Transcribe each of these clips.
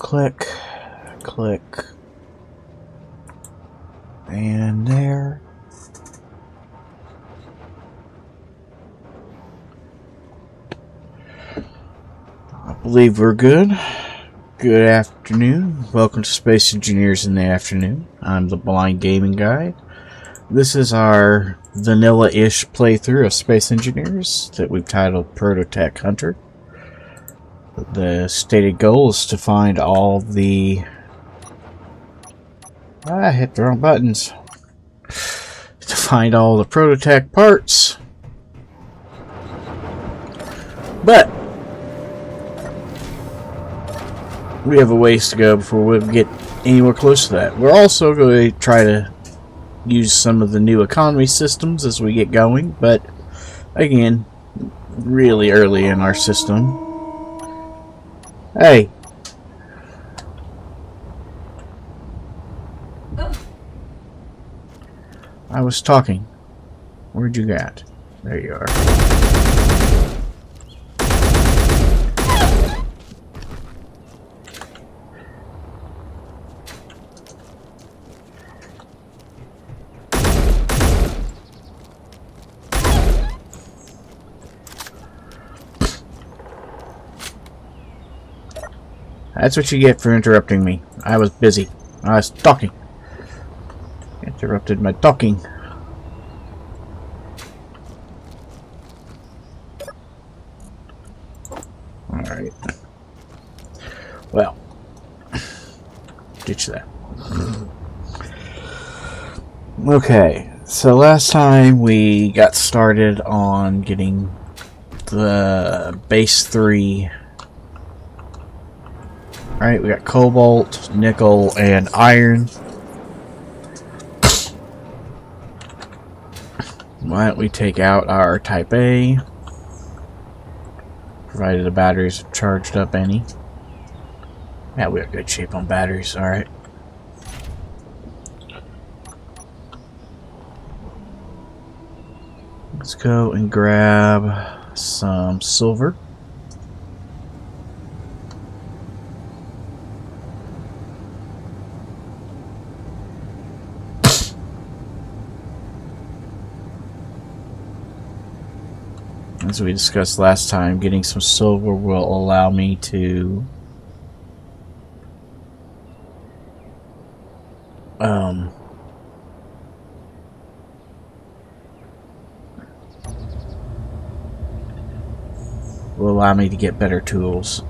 click, click, and there. I believe we're good. Good afternoon. Welcome to Space Engineers in the Afternoon. I'm the Blind Gaming Guy. This is our vanilla-ish playthrough of Space Engineers that we've titled Prototech Hunter. The stated goal is to find all the... I hit the wrong buttons. To find all the Prototech parts. But we have a ways to go before we get anywhere close to that. We're also going to try to use some of the new economy systems as we get going, but again, really early in our system. Hey! I was talking. Where'd you get? There you are. That's what you get for interrupting me. I was busy. I was talking. Interrupted my talking. Alright. Well. Ditch that. Okay. So last time we got started on getting the base 3. Alright, we got cobalt, nickel, and iron. Why don't we take out our Type A, provided the batteries are charged up any. Yeah, we have good shape on batteries, alright. Let's go and grab some silver. As we discussed last time, getting some silver will allow me to get better tools.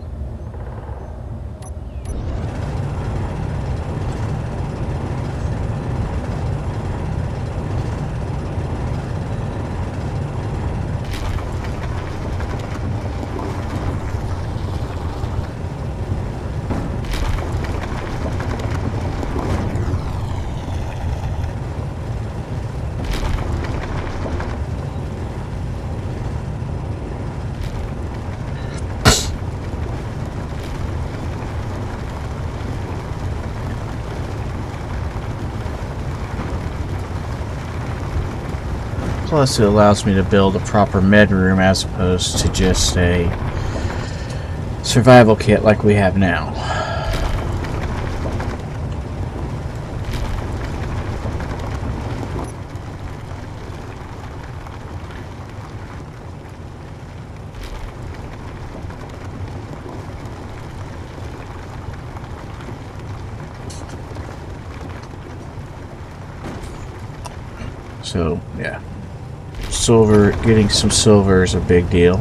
Plus, it allows me to build a proper med room as opposed to just a survival kit like we have now. So, yeah. Silver, getting some silver is a big deal.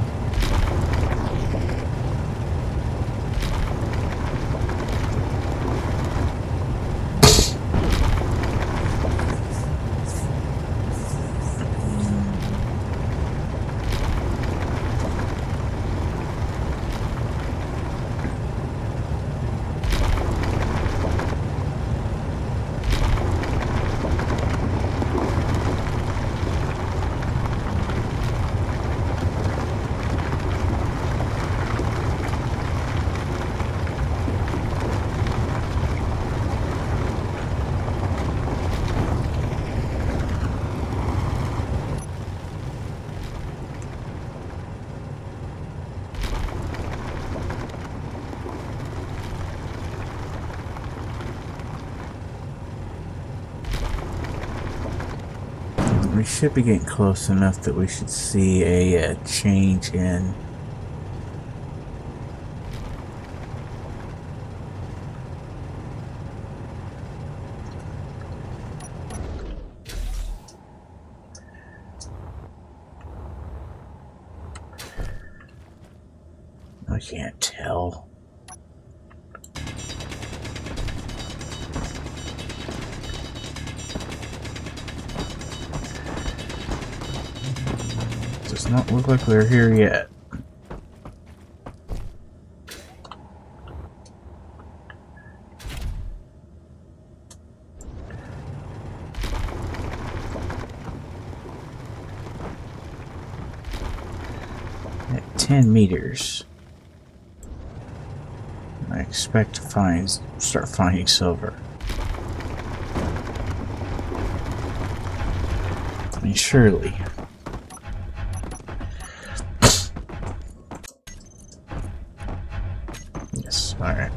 We should be getting close enough that we should see a change in I can't tell. Does not look like we're here yet. At 10 meters. I expect to start finding silver. I mean, surely. Yes, alright.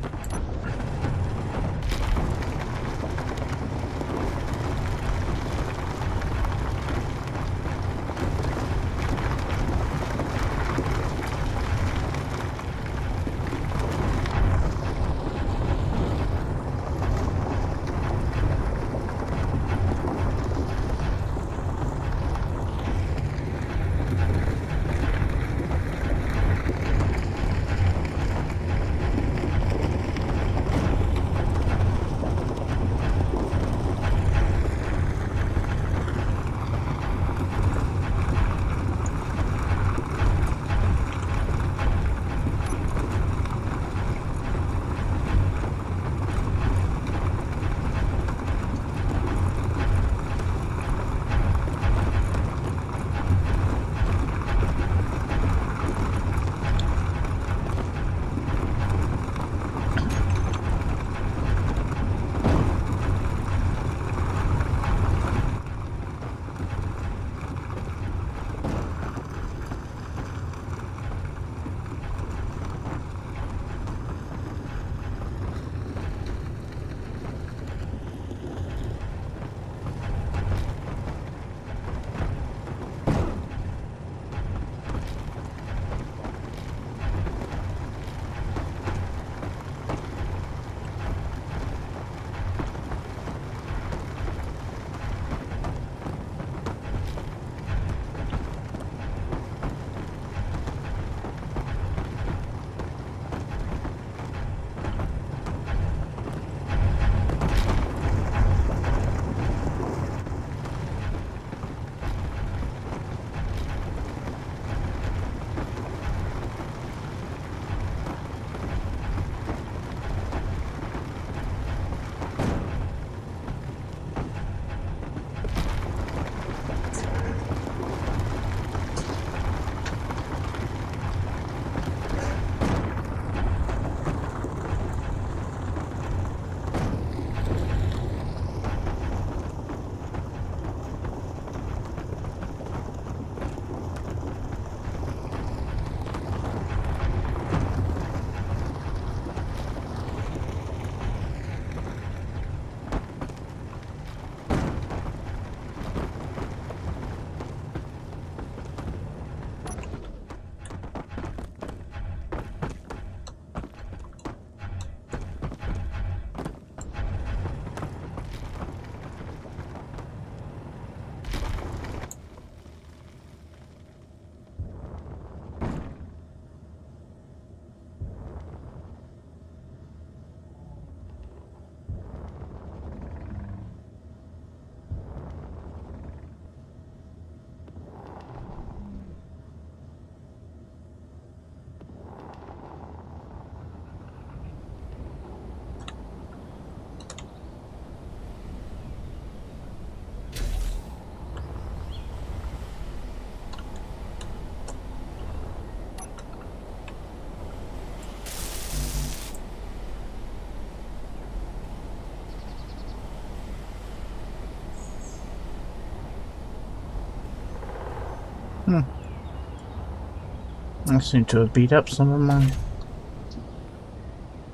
I seem to have beat up some of my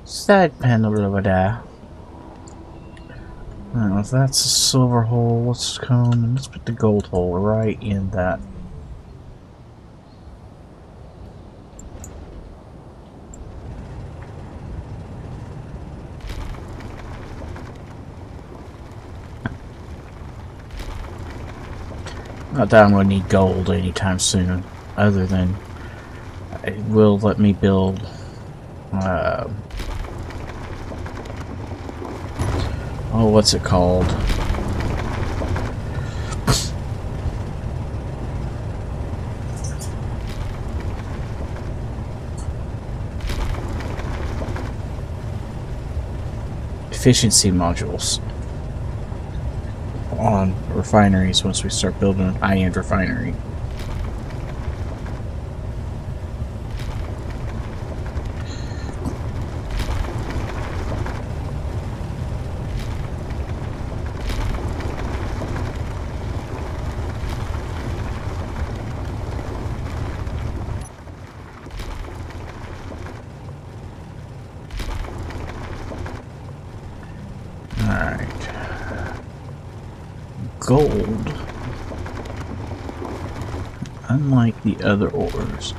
side panel over there. Now, if that's a silver hole, let's come and let's put the gold hole right in that. Not that I'm going to need gold anytime soon, other than it will let me build oh, what's it called? Efficiency modules on refineries once we start building a high-end refinery. Gold, unlike the other ores,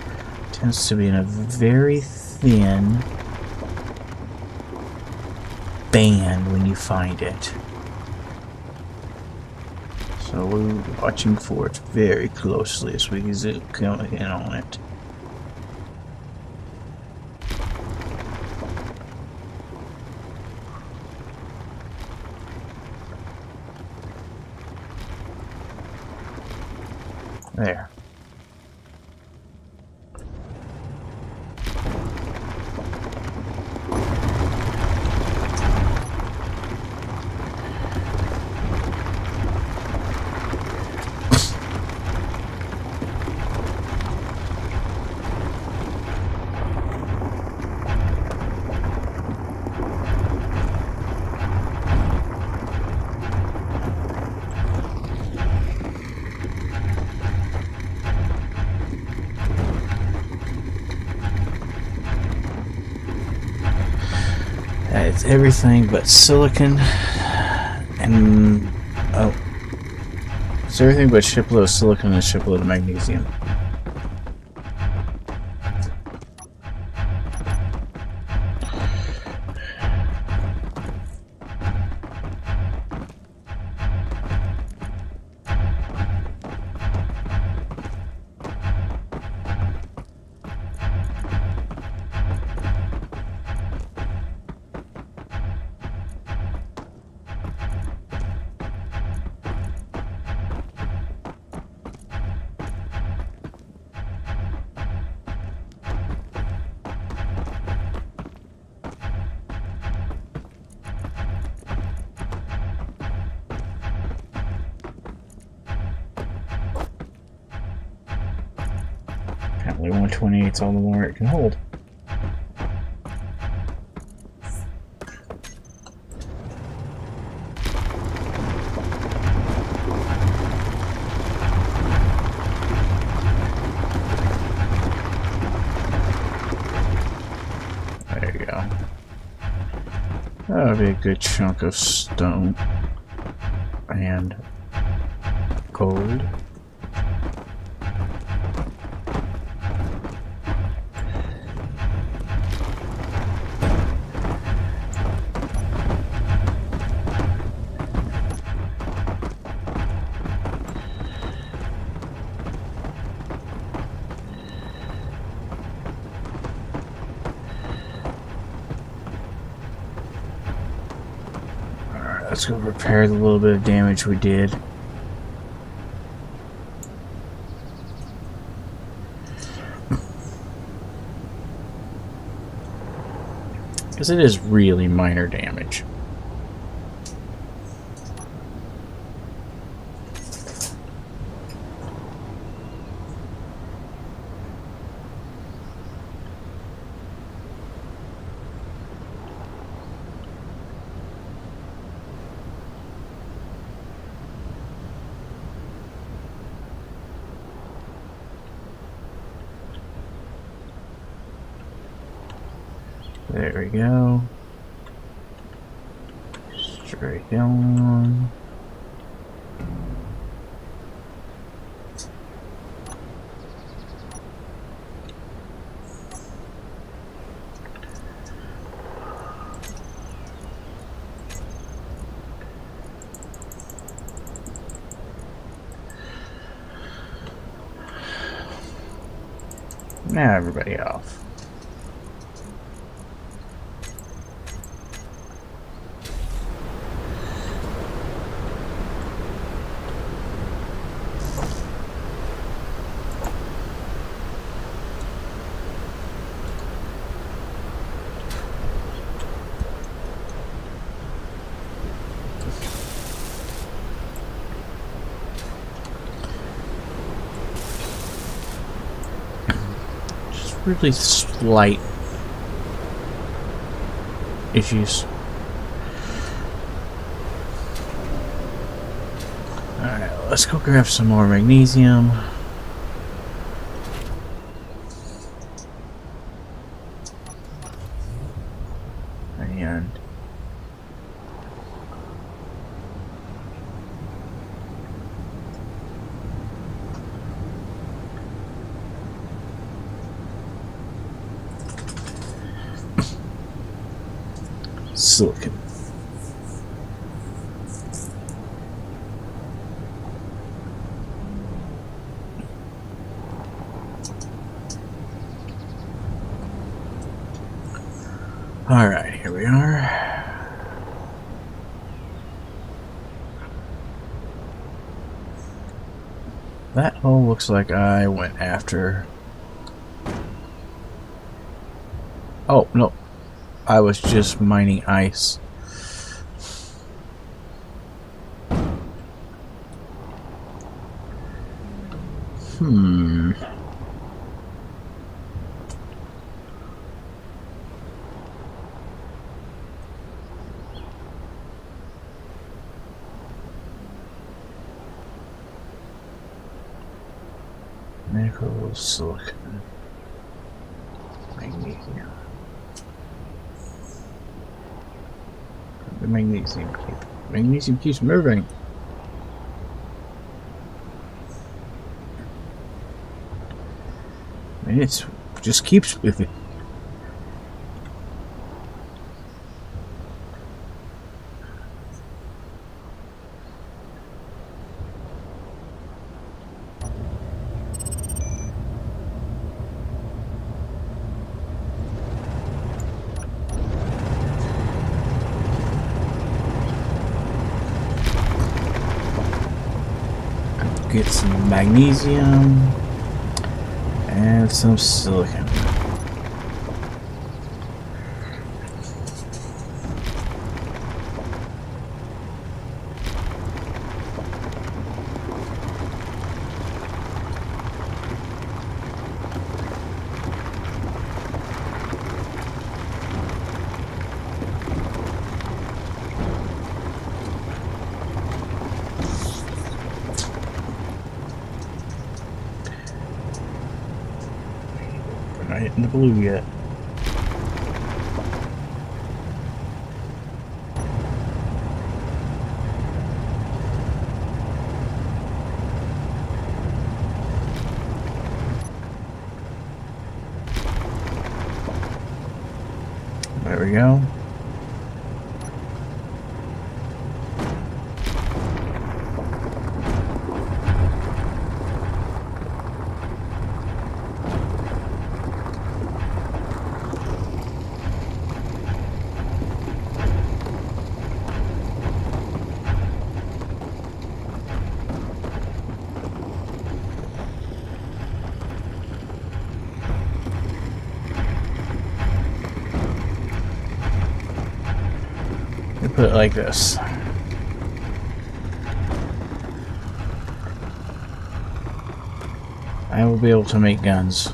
tends to be in a very thin band when you find it. So we're watching for it very closely as we zoom in on it. There. It's everything but silicon and it's everything but a shipload of silicon and a shipload of magnesium. Apparently 128's all the more it can hold. There you go. That'll be a good chunk of stone and gold. Let's go repair the little bit of damage we did. Because it is really minor damage. There we go. Straight down. Now everybody off. Really slight issues. Alright, let's go grab some more magnesium. And silicon. Alright, here we are. That hole looks like I went after. Oh, no. I was just mining ice. Nickel, silicon, magnesium. The magnesium keeps moving. And it just keeps moving. Get some magnesium and some silicon. Not hitting the blue yet. There we go. Put it like this. I will be able to make guns.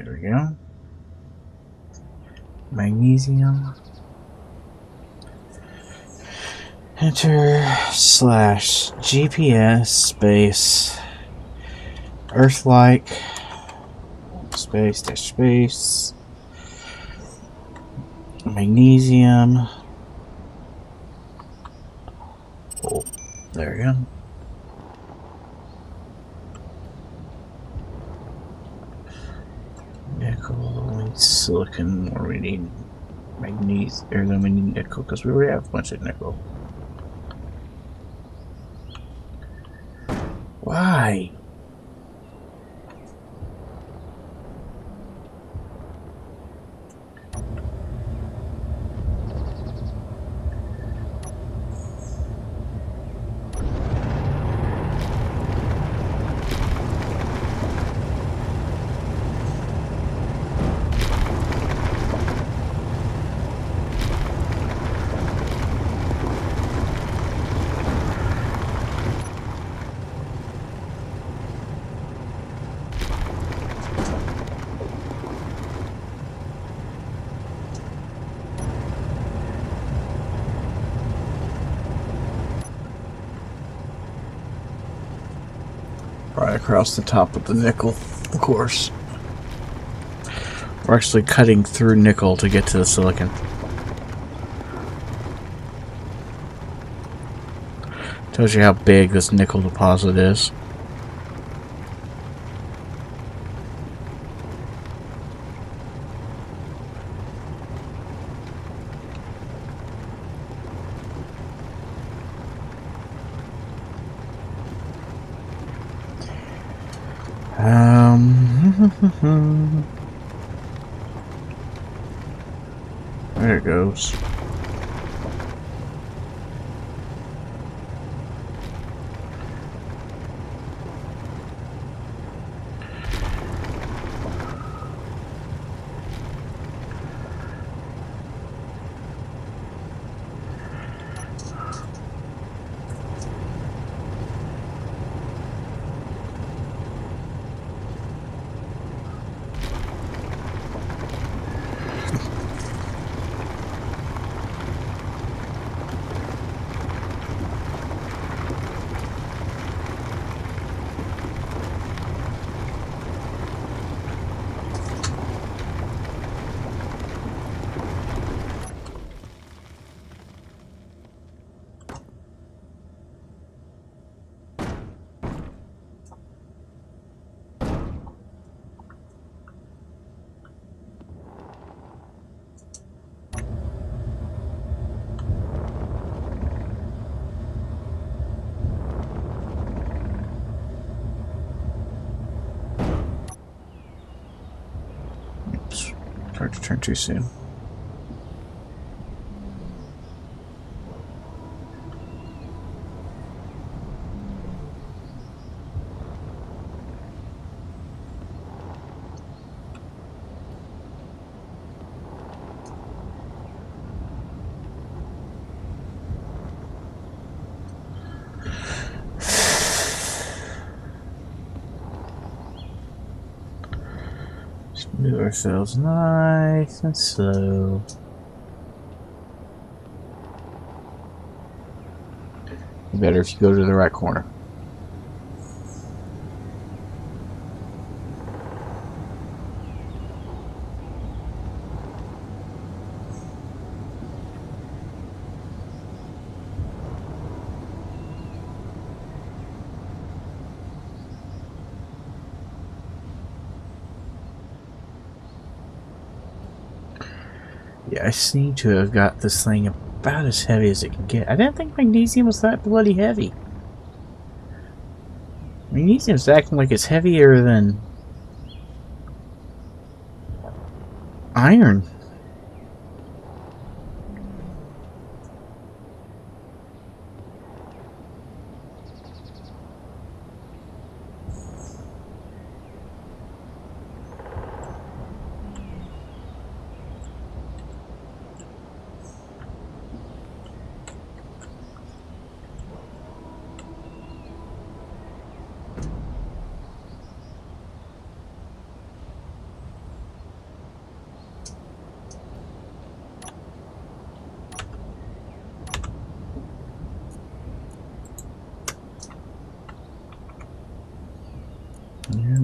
There we go. Magnesium. Enter / GPS space Earth-like space dash space magnesium. Oh, there we go. Nickel, silicon, or we need magnesium, or then we need nickel because we already have a bunch of nickel. Why? Right across the top of the nickel, of course. We're actually cutting through nickel to get to the silicon. Tells you how big this nickel deposit is. There it goes. Oops. Hard to turn too soon. Move ourselves nice and slow. Better if you go to the right corner. Yeah, I seem to have got this thing about as heavy as it can get. I didn't think magnesium was that bloody heavy. Magnesium's acting like it's heavier than iron.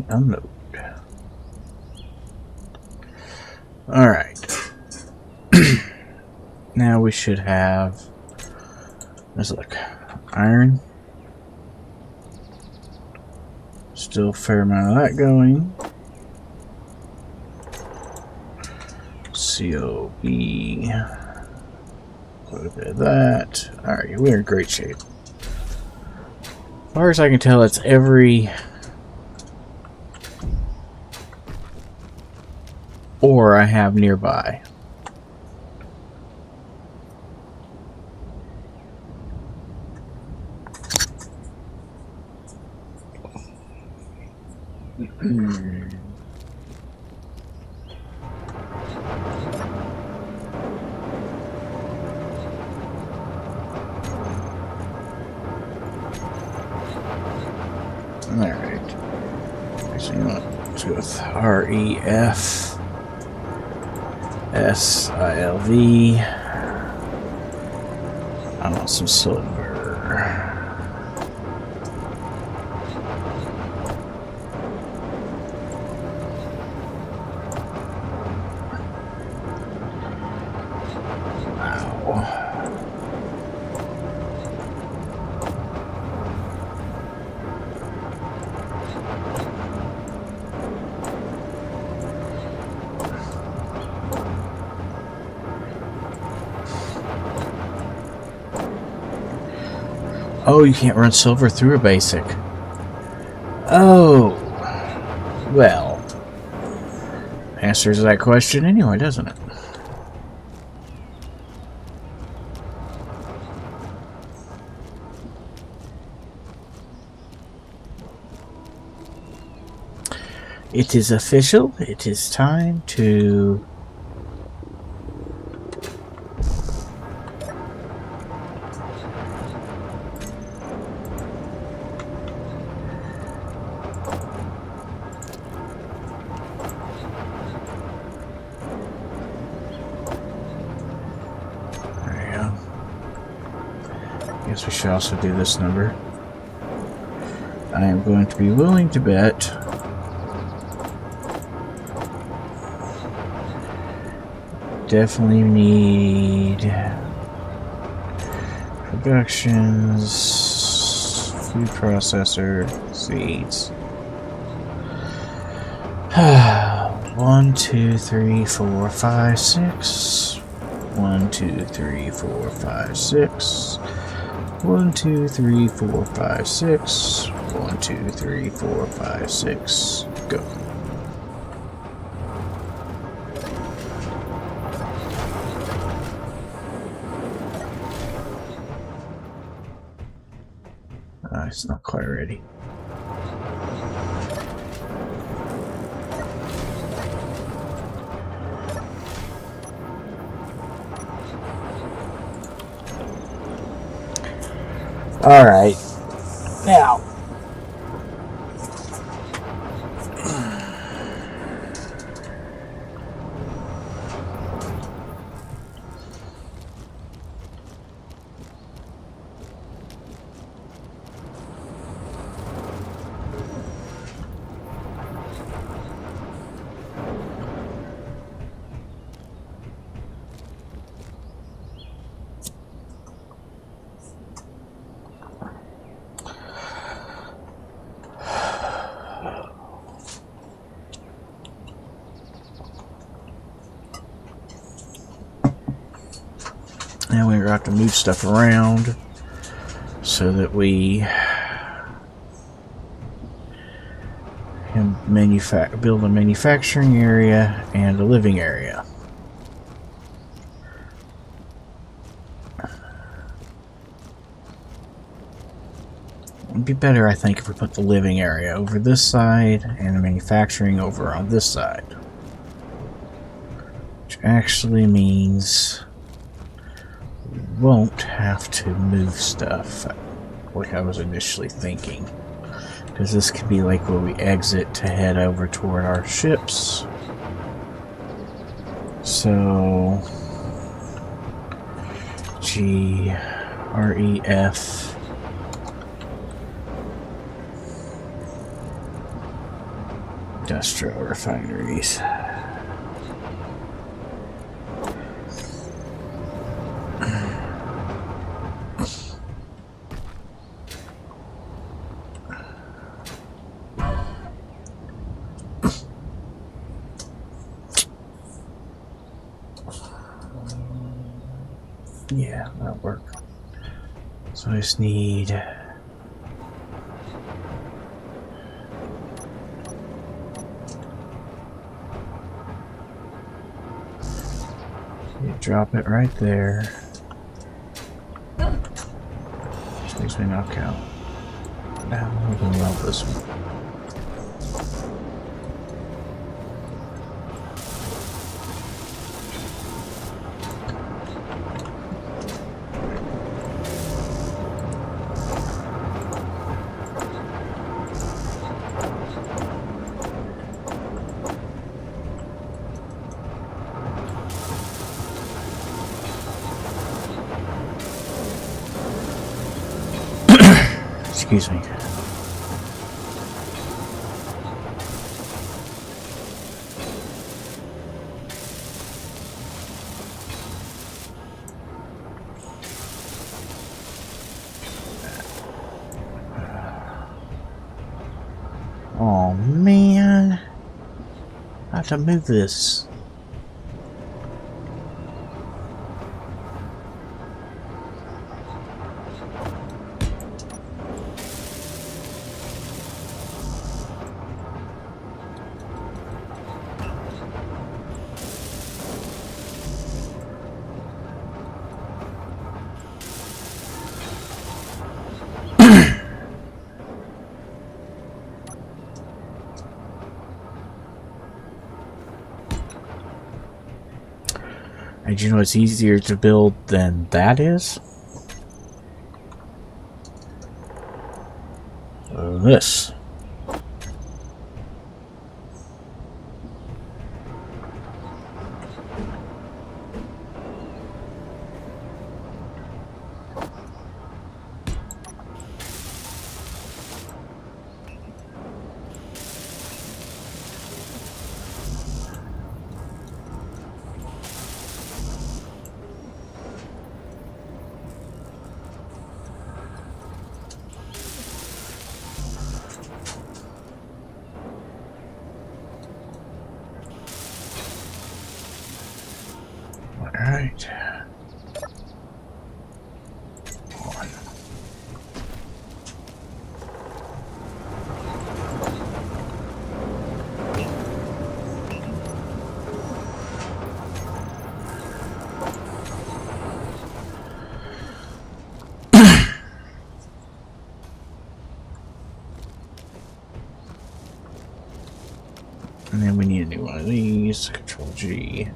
Unload. Alright. Now we should have, let's look, iron. Still a fair amount of that going. COB. Quite a bit of that. Alright, we're in great shape. As far as I can tell, it's every ore I have nearby. Alright. So you want to go with REF SILV. I want some silver. Oh, you can't run silver through a basic. Oh. Well. Answers that question anyway, doesn't it? It is official. It is time to... Guess we should also do this number. I am going to be willing to bet definitely need productions, food processor, seeds. 1, 2, 3, 4, 5, 6. 1, 2, 3, 4, 5, 6. 1, 2, 3, 4, 5, 6. 1, 2, 3, 4, 5, 6. Go. It's not quite ready. All right. Now, we're going to have to move stuff around so that we can build a manufacturing area and a living area. It'd be better, I think, if we put the living area over this side and the manufacturing over on this side. Which actually means we won't have to move stuff like I was initially thinking. Because this could be like where we exit to head over toward our ships. So... GREF industrial refineries. Yeah, that'll work. So I just need you drop it right there. Which makes me knock out. Now we're gonna melt this one. Excuse me. Oh man, I have to move this. And you know it's easier to build than that is? This. Alright. And then we need a new one of these. Control G.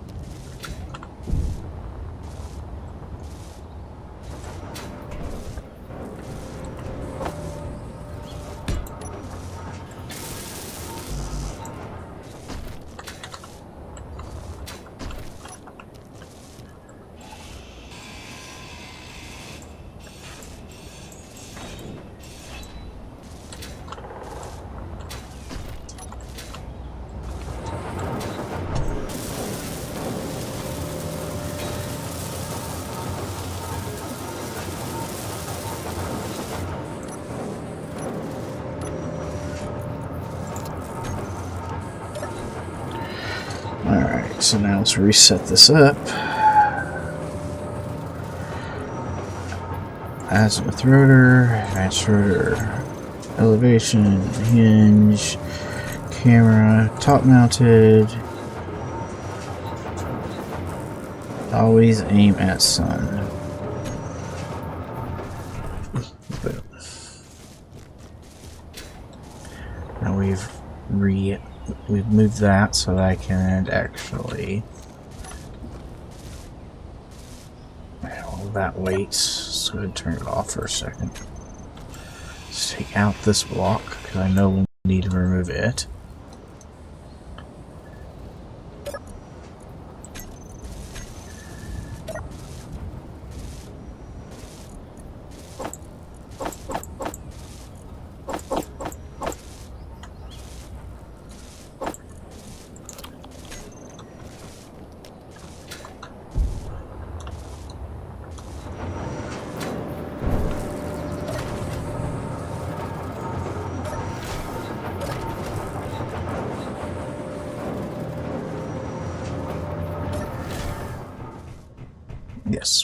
Alright, so now let's reset this up. Azimuth rotor, advanced rotor, elevation, hinge, camera, top mounted. Always aim at sun. Boom. Now we've moved that so that I can actually, well, that waits, so I'm going to turn it off for a second. Let's take out this block because I know we'll need to remove it.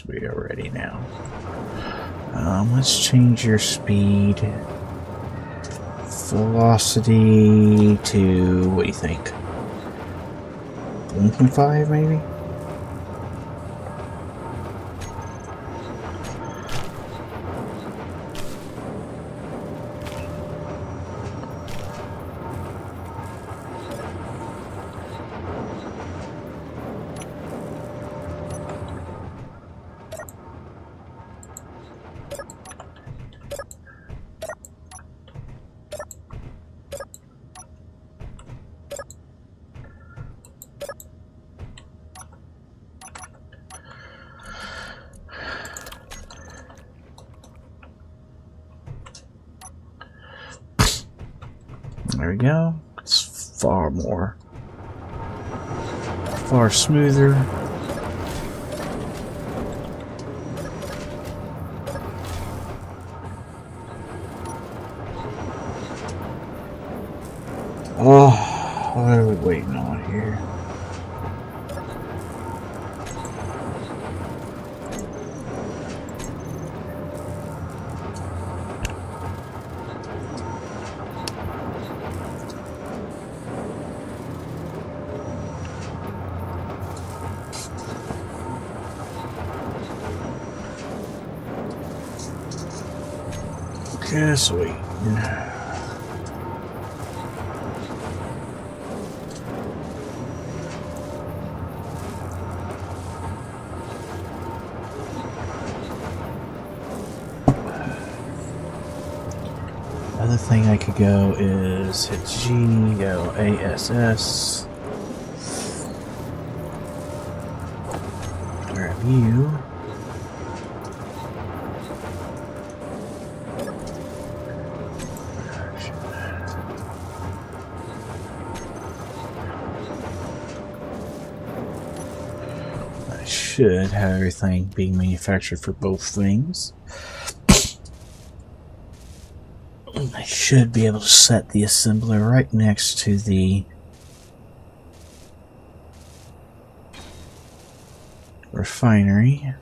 we are ready now. Let's change your speed. Velocity to, what do you think? 1.5 maybe? There we go. It's far smoother. Oh, what are we waiting on here? Just wait. Other thing I could go is hit G, go ASS. Grab you. Should have everything being manufactured for both things. I should be able to set the assembler right next to the refinery.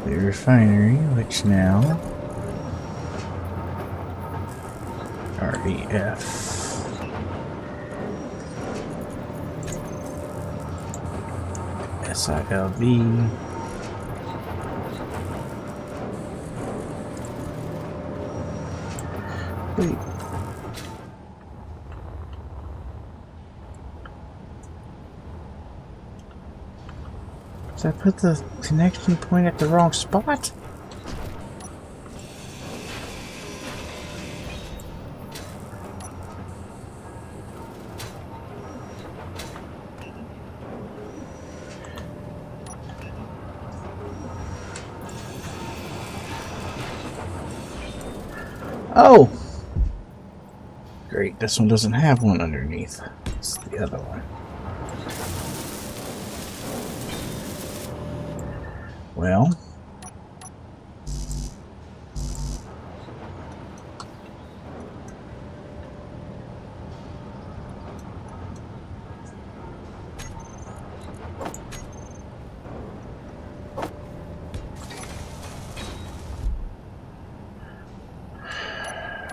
The refinery, which now REF. SILV. Wait. Did I put the connection point at the wrong spot? Oh! Great, this one doesn't have one underneath. It's the other one. Well.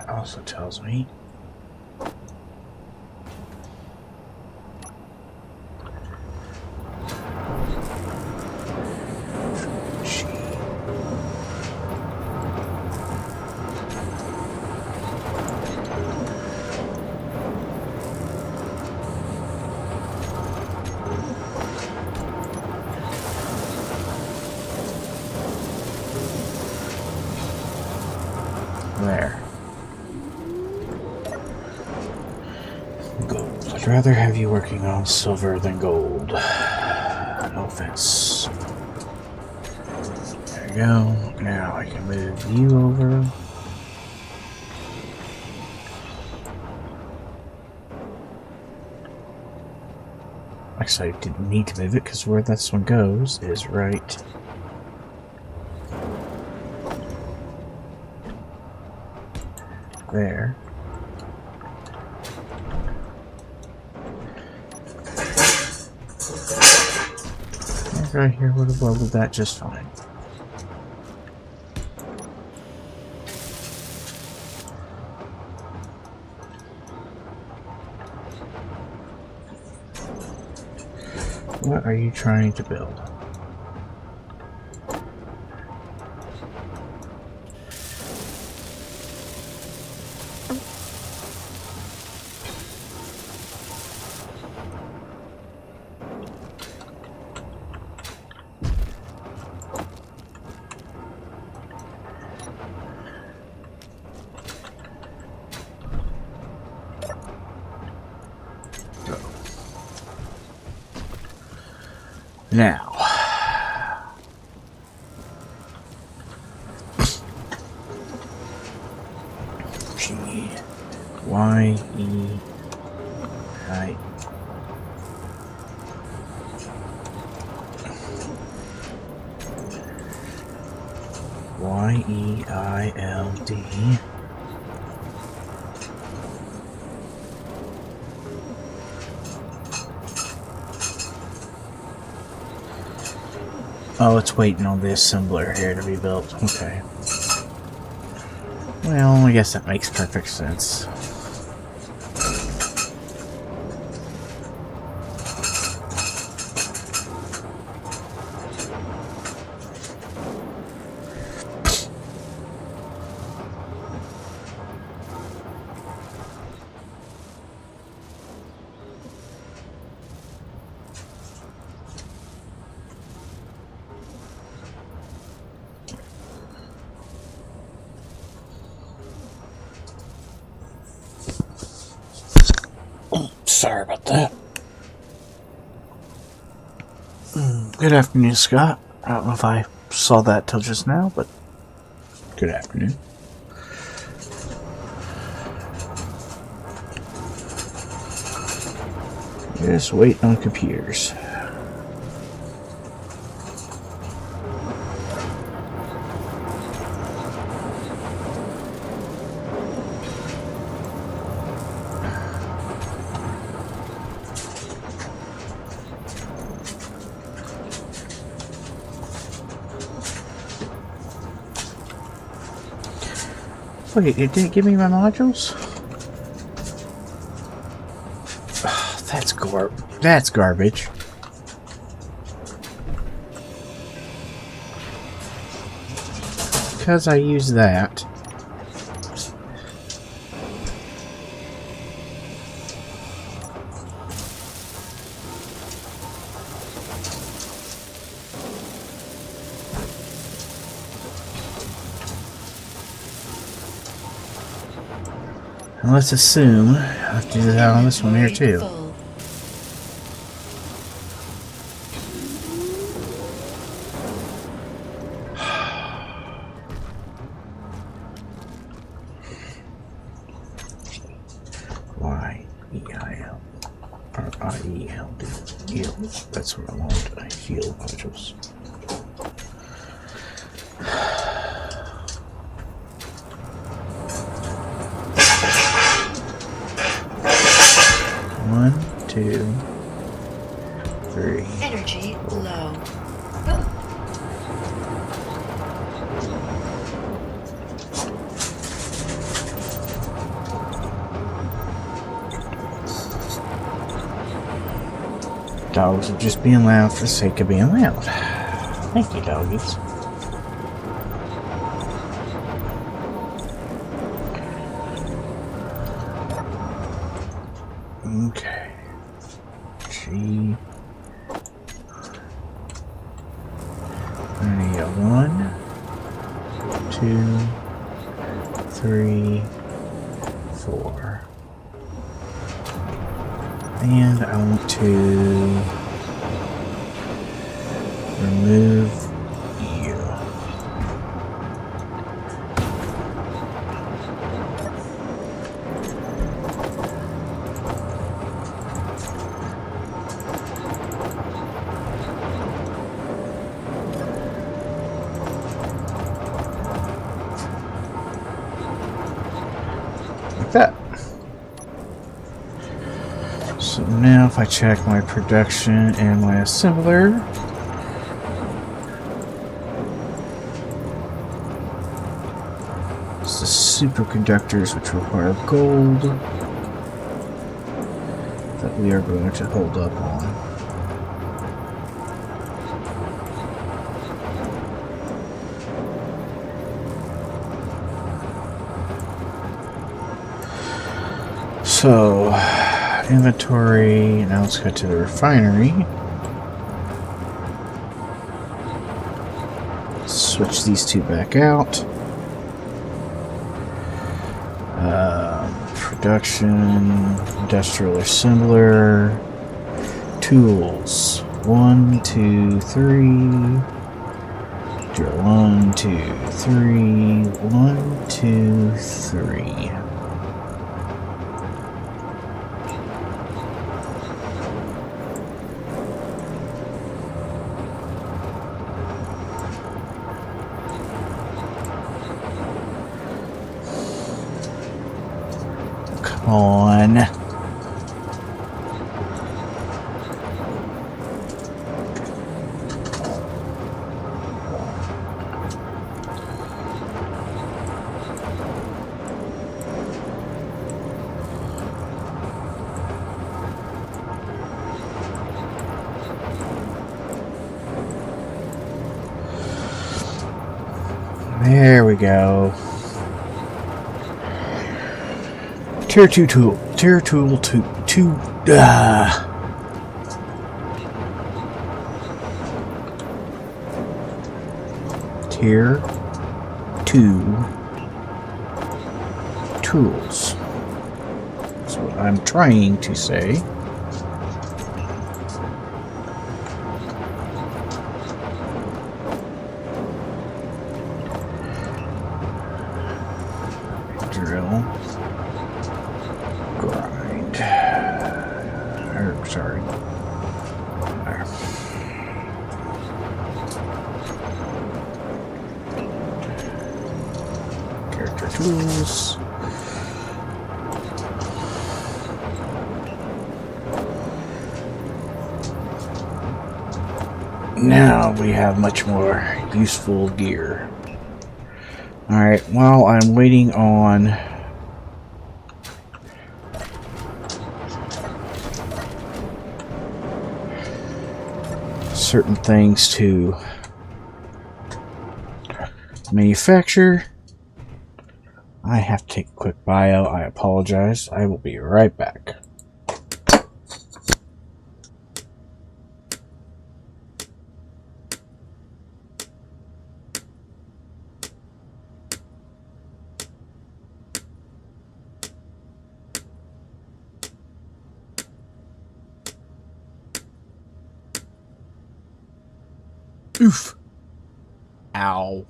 Also tells me there. Gold. I'd rather have you working on silver than gold. No offense. There you go. Now I can move you over. Actually, I didn't need to move it because where this one goes is right there. Right here would have welded that just fine. What are you trying to build? Now, G Y E I Y E I L D. Oh, it's waiting on the assembler here to be built. Okay. Well, I guess that makes perfect sense. Sorry about that. Good afternoon, Scott. I don't know if I saw that till just now, but good afternoon. Just waiting on computers. Wait, it didn't give me my modules? Ugh, that's garbage. Because I use that. And let's assume I have to do that on this one here too. Y-E-I-L R-I-E-L-D. Heal. That's what I want. I heal modules. One, two, three. Energy low. Dogs are just being loud for the sake of being loud. Thank you, doggies. Okay. G. I need a 1, 2, 3, 4. And I want to remove you. Like that. So now if I check my production and my assembler, it's the superconductors which require gold that we are going to hold up on. So, inventory, now let's go to the refinery. Switch these two back out. Production, industrial assembler, tools, 1, 2, 3, drill 1, 2, 3, 1, 2, 3. On. There we go. Tier 2 tool. Tier tool 2. Tier 2 tools. That's what I'm trying to say. Drill. Grind. Sorry. There. Character tools. Now we have much more useful gear. Alright, while I'm waiting on certain things to manufacture, I have to take a quick bio. I apologize. I will be right back. Oof. Ow.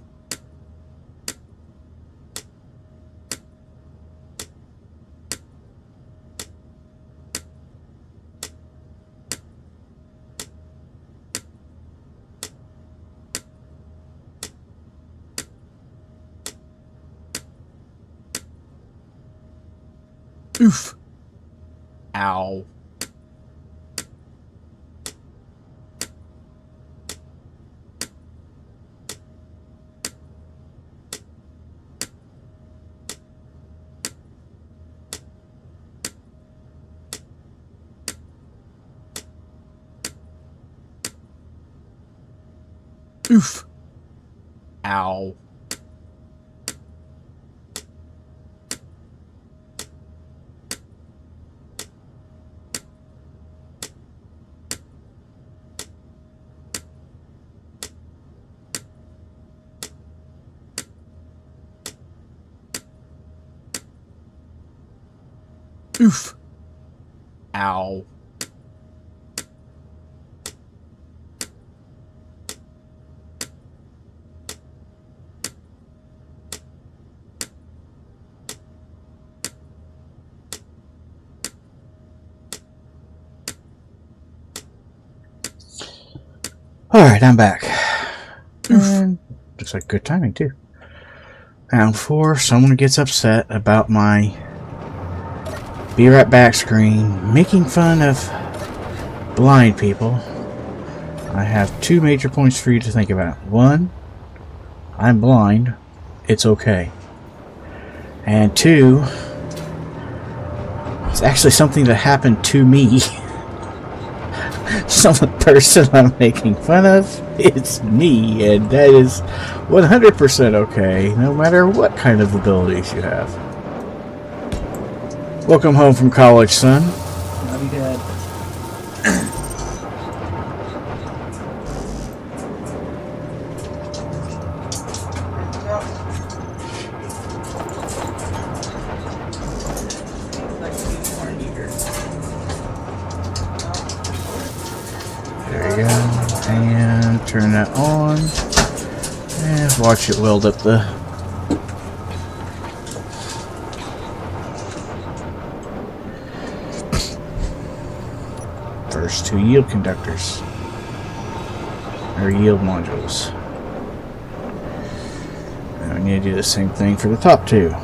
Oof. Ow. Oof. Ow. Oof. Ow. Alright, I'm back. And looks like good timing too. Now before someone gets upset about my be right back screen making fun of Blind people, I have two major points for you to think about. One, I'm blind. It's okay. And two, it's actually something that happened to me. Some person I'm making fun of, it's me, and that is 100% okay, no matter what kind of abilities you have. Welcome home from college, son. Love you, Dad. There you go. And turn that on. And watch it weld up the... first two yield conductors. Or yield modules. And we need to do the same thing for the top two.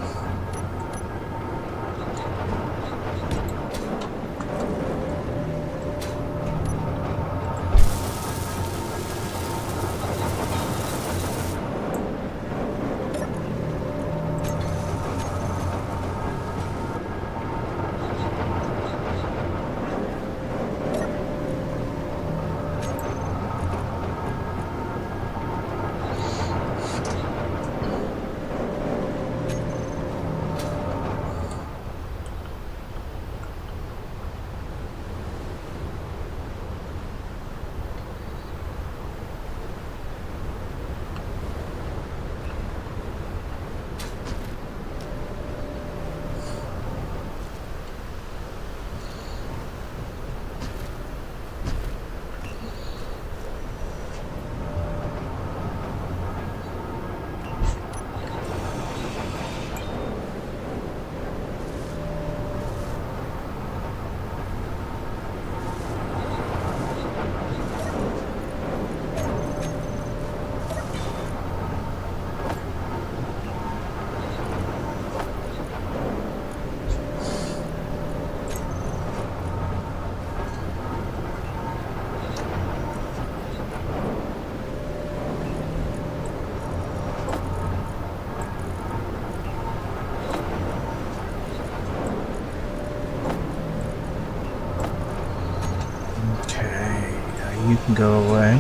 You can go away.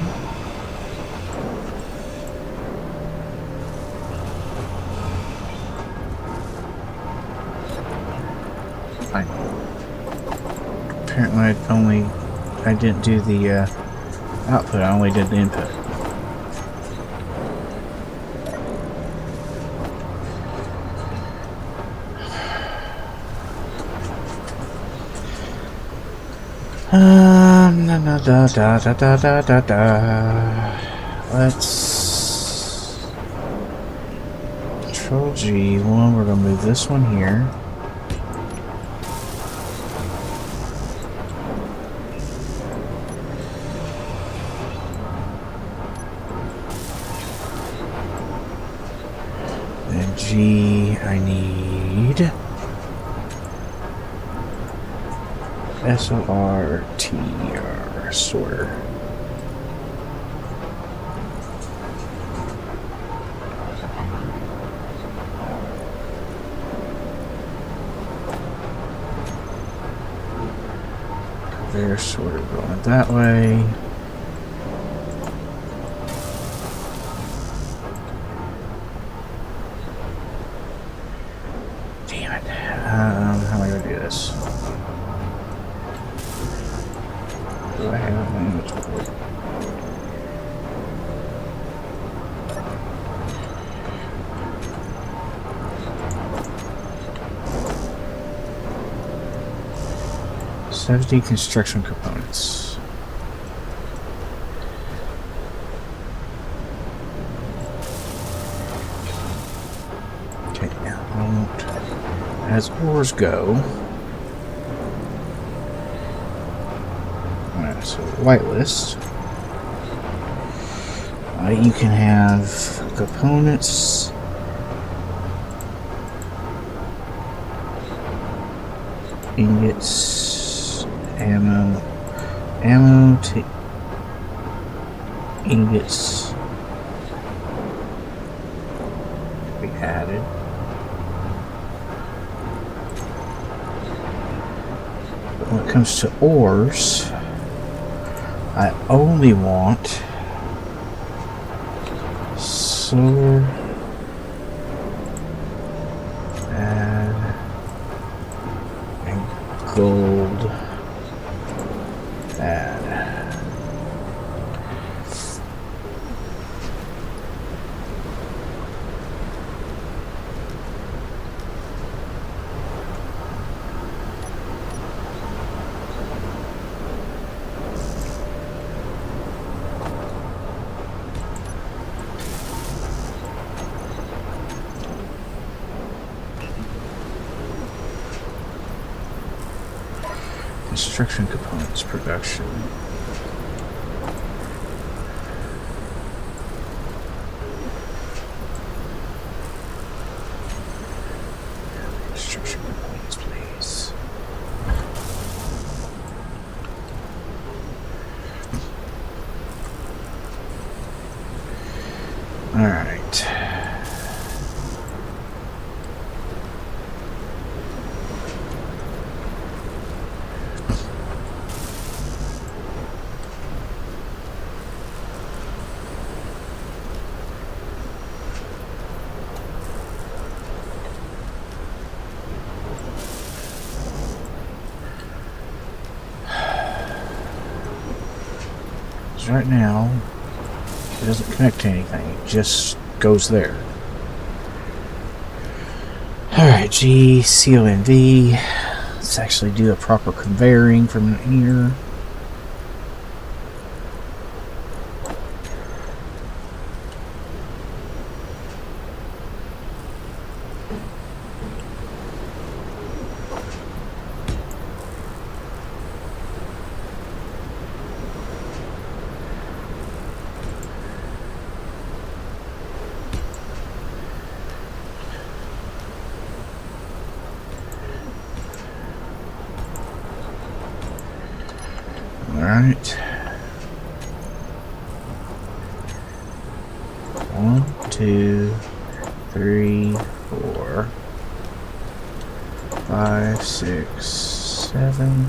Fine. Apparently I didn't do the output, I only did the input. Let's Control G1. We're gonna move this one here. And G, I need SOR, TR, sorter. Conveyor sorter going that way. Damn it. How am I going to do this? Do I have my inventory? Safety construction components. Okay, now as ores go. Alright, so whitelist. You can have components. Ingots, ammo, Ammo to ingots be added. But when it comes to ores, I only want silver, add, and gold, add. Construction components production. Construction components, please. All right. Right now, it doesn't connect to anything, it just goes there. Alright, G, CONV. Let's actually do a proper conveying from here. Alright. 1, 2, 3, 4, 5, 6, 7.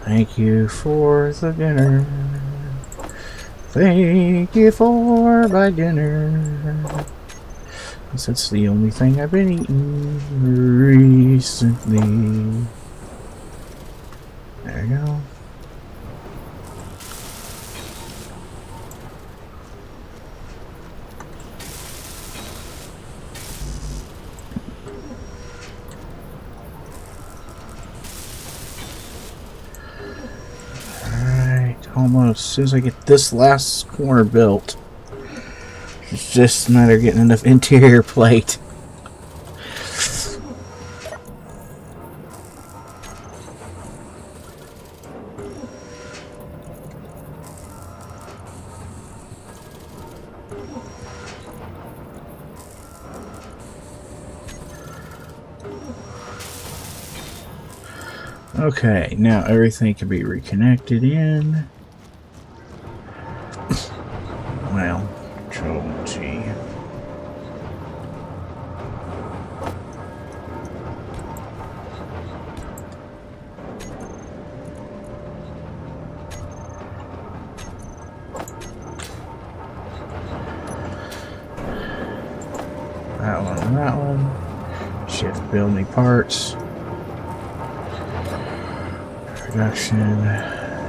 Thank you for the dinner. Thank you for my dinner. That's the only thing I've been eating recently. There you go. Almost. As soon as I get this last corner built, it's just a matter of getting enough interior plate. Okay, now everything can be reconnected in. Well, Control G. That one and that one. Shift build me parts. Production.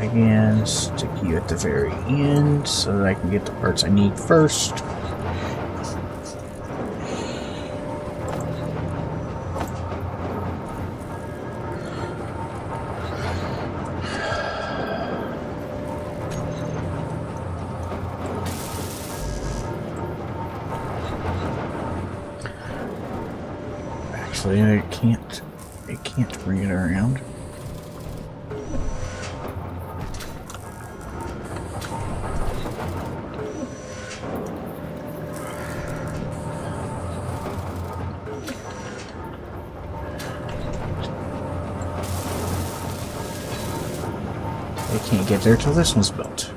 Again, stick you at the very end so that I can get the parts I need first. Actually, I can't bring it around. I can't get there till this one's built.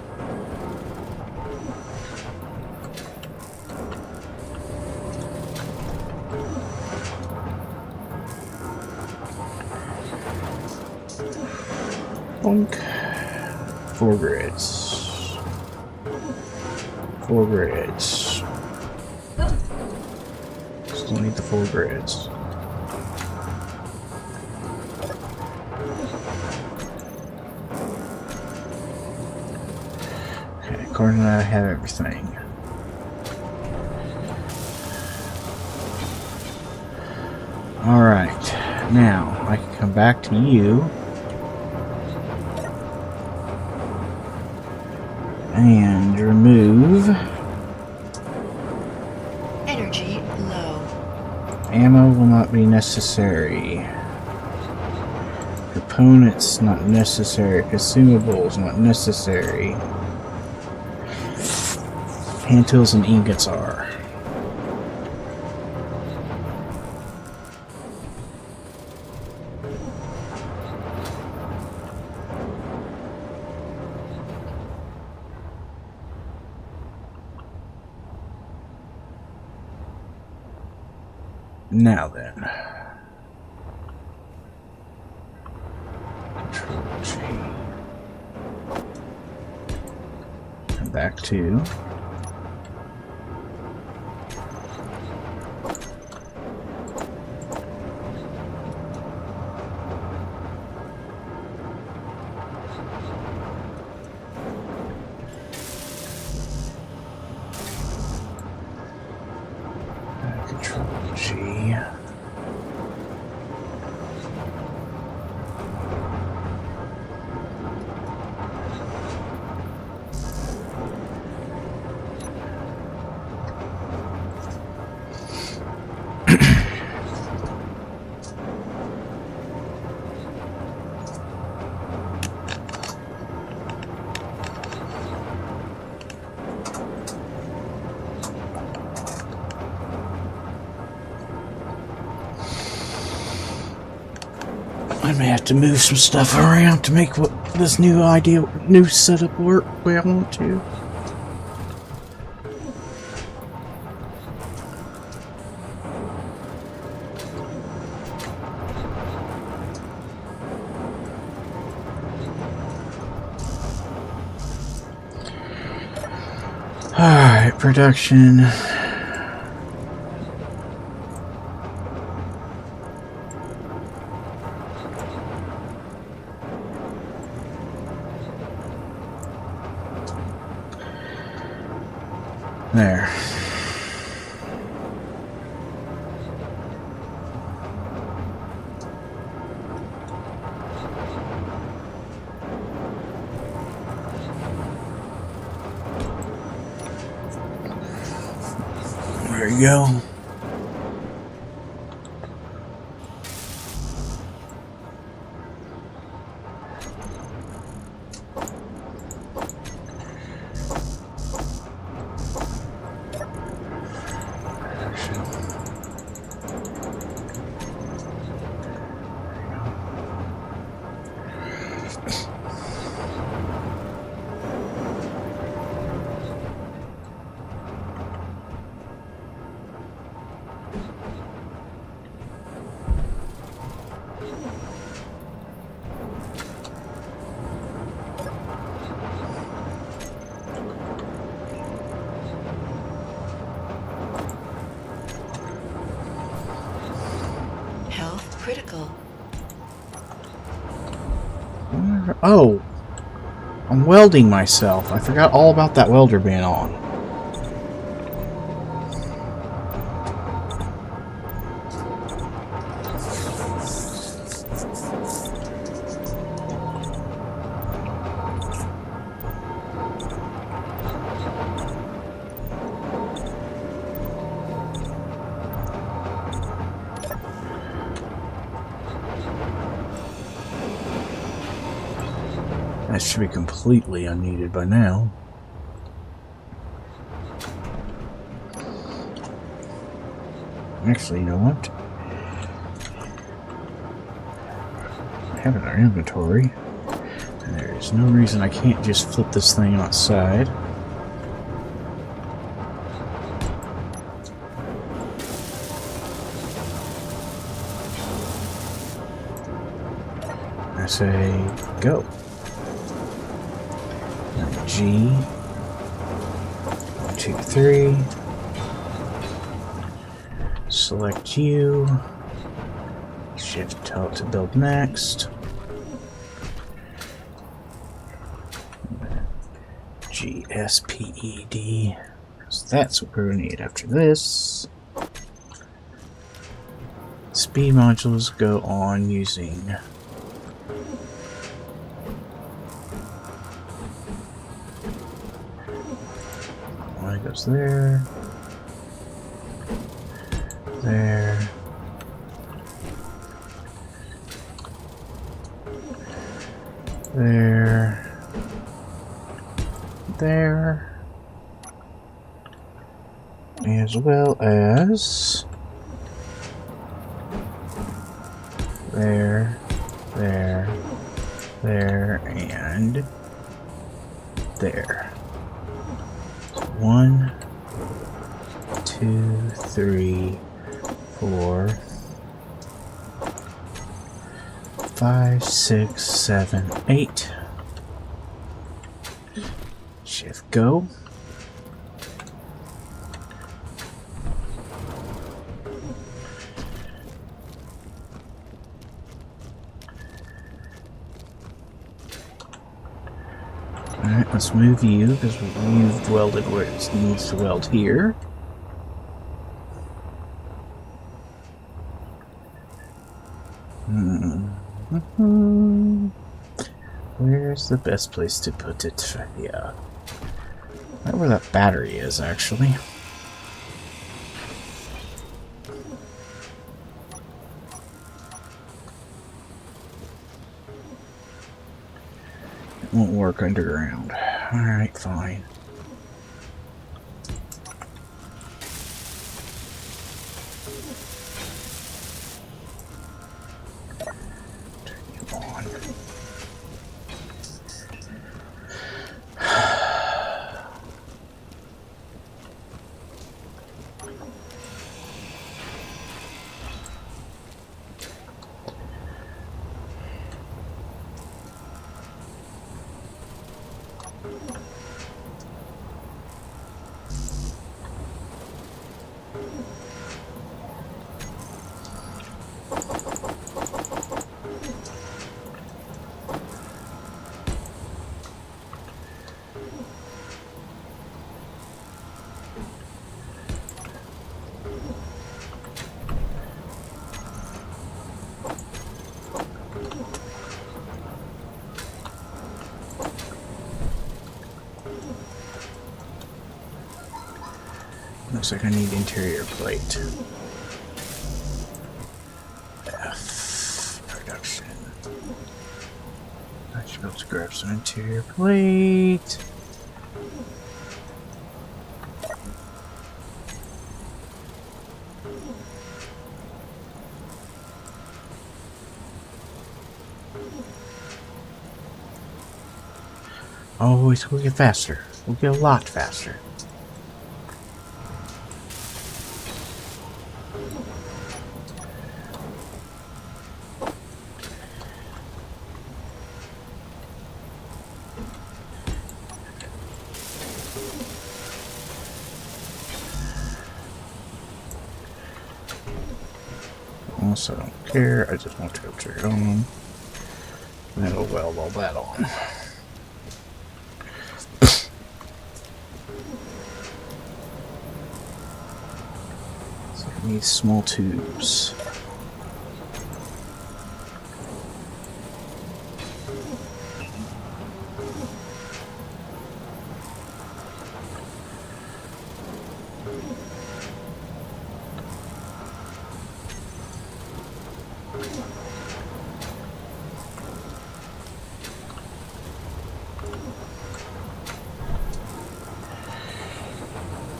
Bonk. 4 grids. 4 grids. Still need the 4 grids. Okay, according to that, I have everything. Alright, now I can come back to you. And remove. Energy low. Ammo will not be necessary. Components not necessary. Consumables not necessary. Hand tools and ingots are. Now then, Control G. Come back to Control G. I may have to move some stuff around to make this new setup work the way I want to. Alright, production. There. There you go. Oh, I'm welding myself. I forgot all about that welder being on. That should be completely unneeded by now. Actually, you know what? I have it in our inventory. And there is no reason I can't just flip this thing outside. I say, go. G. 1, 2, 3. Select U. Shift tell it to build next. GSPED. So that's what we're going to need after this. Speed modules go on using one goes there, there, there, there, as well as there, there, there, and there. 1, 2, 3, 4, 5, 6, 7, 8. Shift go. Alright, let's move you, because you've welded where it needs to weld here. Where's the best place to put it? Yeah. Right where that battery is, actually. It won't work underground. Alright, fine. Looks like I need interior plate. F. Production. I should be able to grab some interior plate. Oh, we'll get faster. We'll get a lot faster. Also, I don't care. I just want to go to your own. That'll weld all that on. So I need small tubes.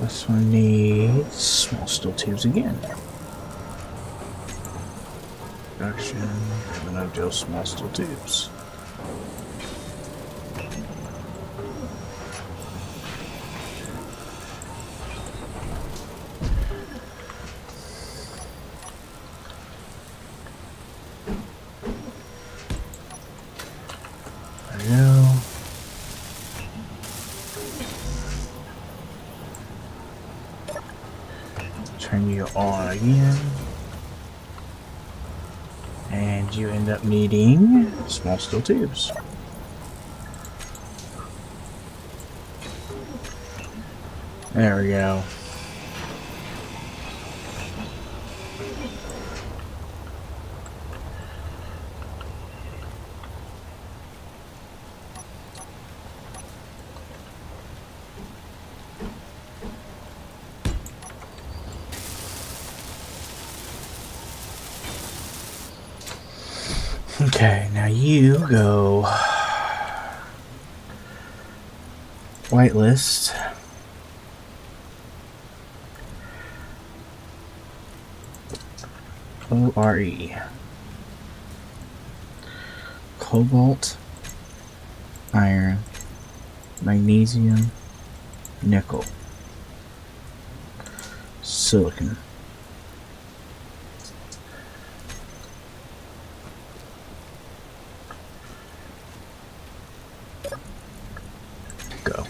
This one needs small steel tubes again. Production, no Joe small steel tubes. There we go. Turn you on again. And you end up needing small steel tubes. There we go. Okay, now you go whitelist. ORE. Cobalt, iron, magnesium, nickel, silicon. Go.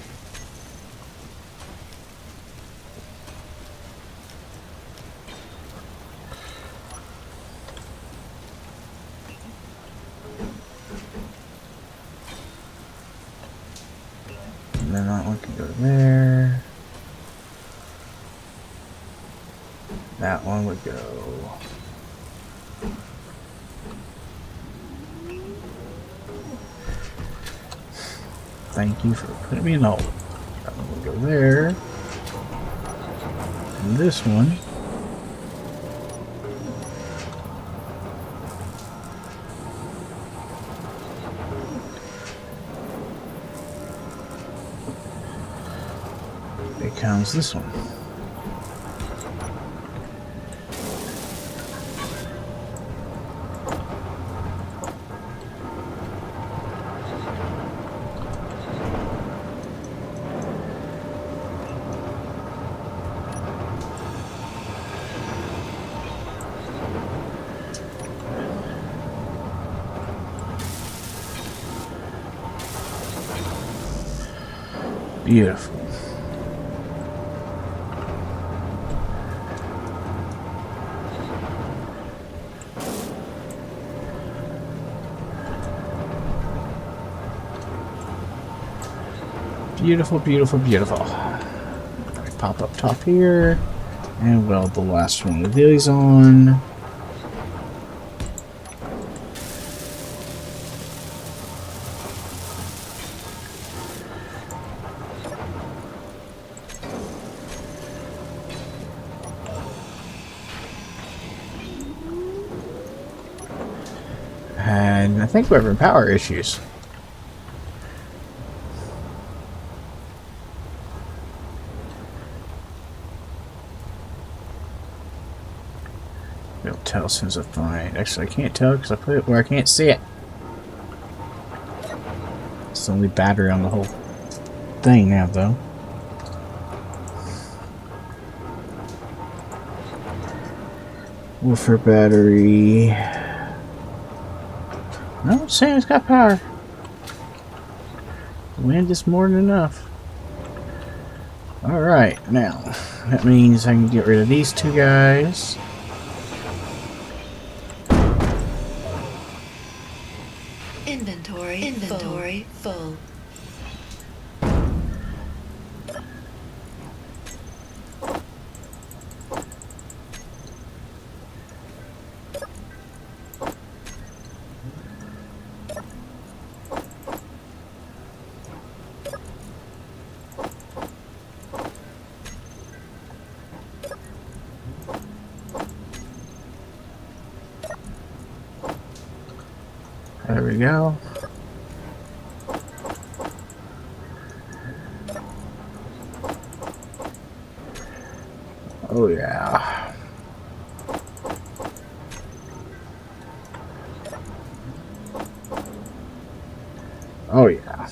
And then that one can go there. That one would go. Thank you for putting me in hold. That one will go there. And this one. Becomes this one. Beautiful. Beautiful, beautiful, beautiful. Pop up top here and weld the last one of these on. And I think we're having power issues. It'll tell as soon as I find. Actually, I can't tell because I put it where I can't see it. It's the only battery on the whole thing now, though. Woofer battery. No, it's saying it's got power. Wind is more than enough. Alright, now that means I can get rid of these two guys. Inventory. Inventory full. There we go. Oh yeah. Oh yeah.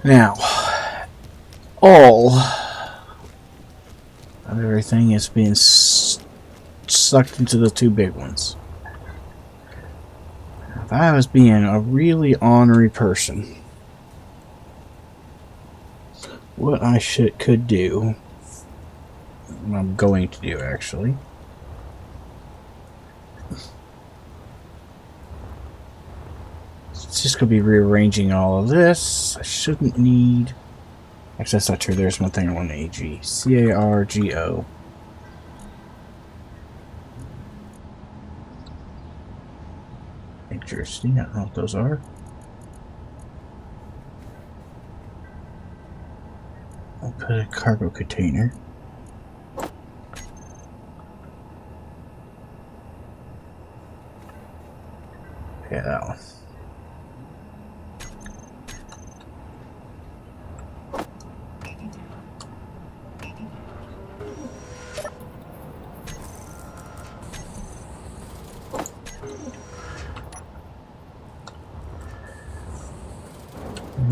Now, all of everything is being sucked into the two big ones. If I was being a really ornery person, what I could do, what I'm going to do actually, it's just going to be rearranging all of this. I shouldn't need... Actually, that's not true. There's one thing I want to AG. CARGO. Interesting. I don't know what those are. I'll put a cargo container. Yeah, that one.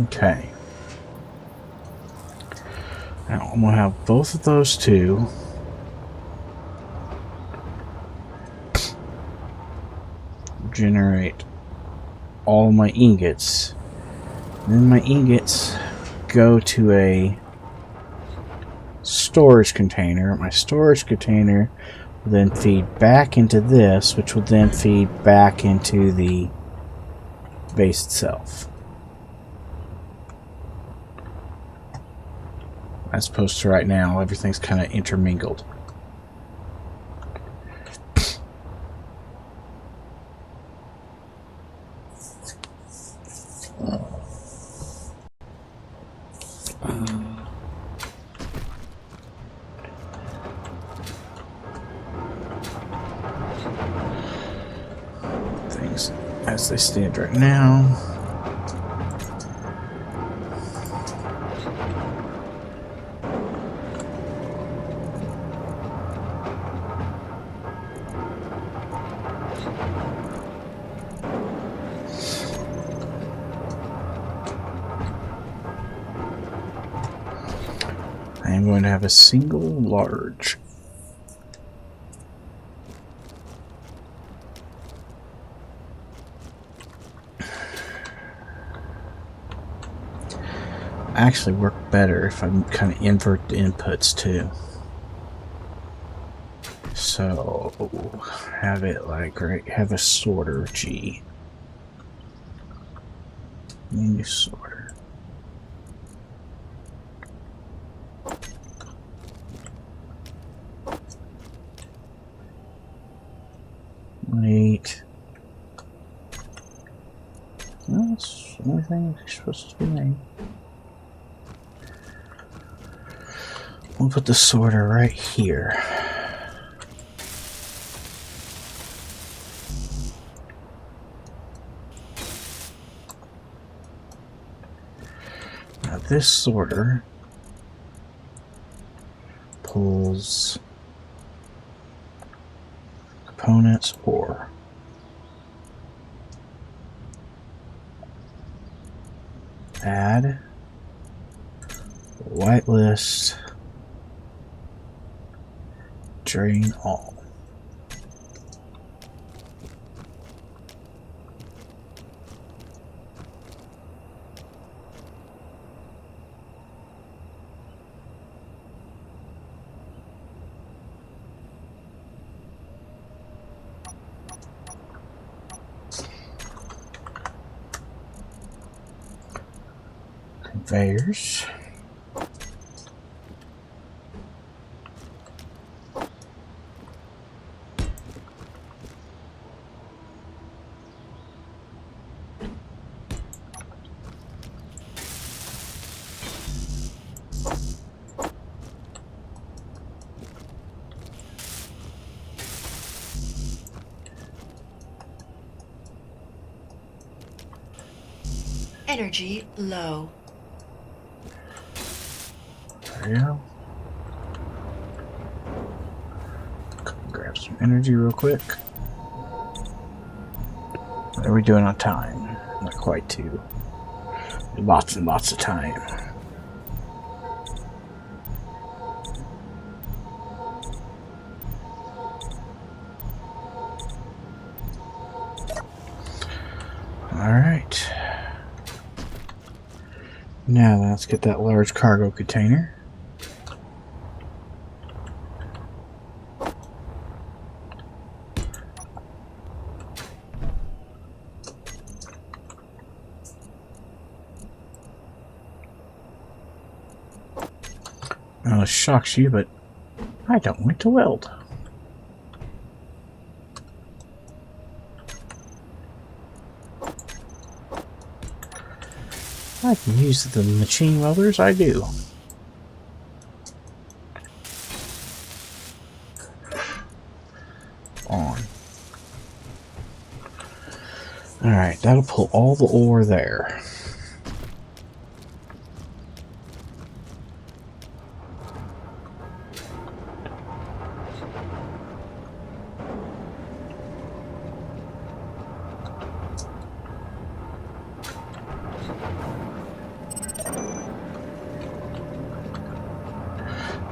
Okay. Now I'm going to have both of those two generate all my ingots. Then my ingots go to a storage container. My storage container will then feed back into this, which will then feed back into the base itself. As opposed to right now, everything's kind of intermingled. Things as they stand right now. I am going to have a single large. Actually work better if I kind of invert the inputs too. So have it like right, have a sorter G. Menu sorter. Wait. No, that's the only thing you're supposed to be made. We'll put the sorter right here. Now this sorter pulls components or add whitelist drain all. Conveyors. Energy low. There you go. Grab some energy real quick. What are we doing on time? Not quite two. Lots and lots of time. Alright. Now let's get that large cargo container. It shocks you, but I don't like to weld. I can use the machine welders, I do. On. Alright, that'll pull all the ore there.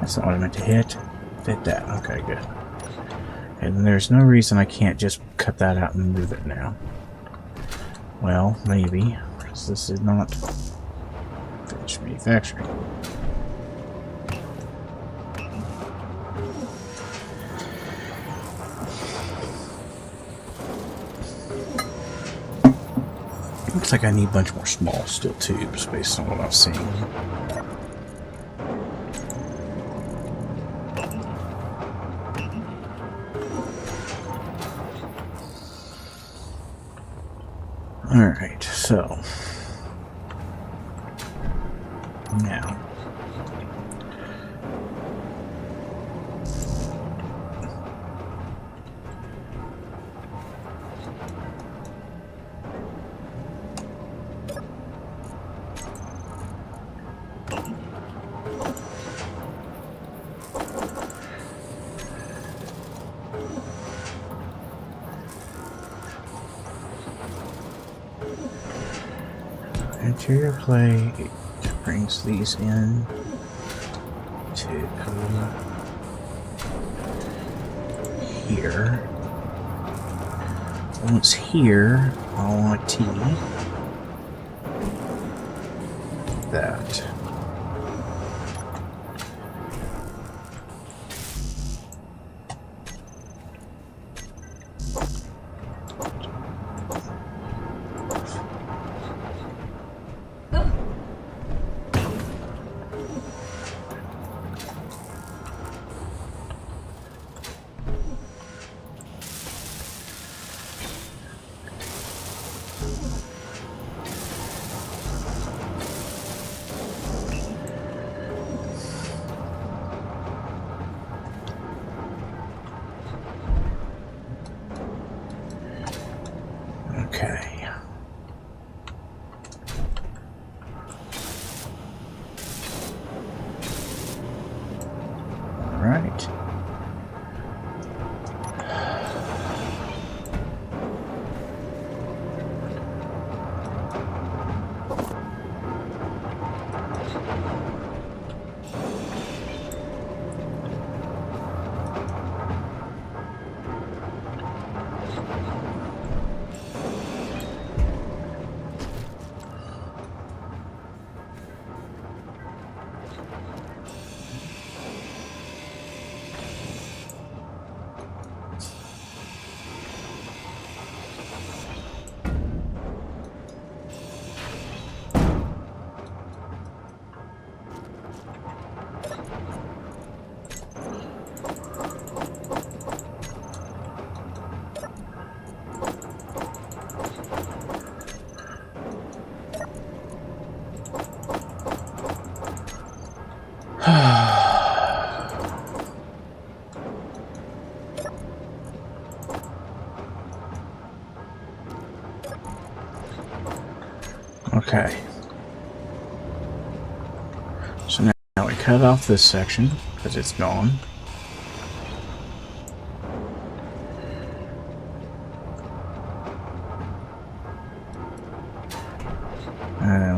That's not what I meant to hit. Hit that. Okay, good. And there's no reason I can't just cut that out and move it now. Well, maybe. Because this is not finished manufacturing. Looks like I need a bunch more small steel tubes based on what I'm seeing. Alright, so now interior plate brings these in to here. Once here, I want T that. Okay. All right. Okay. So now we cut off this section because it's gone.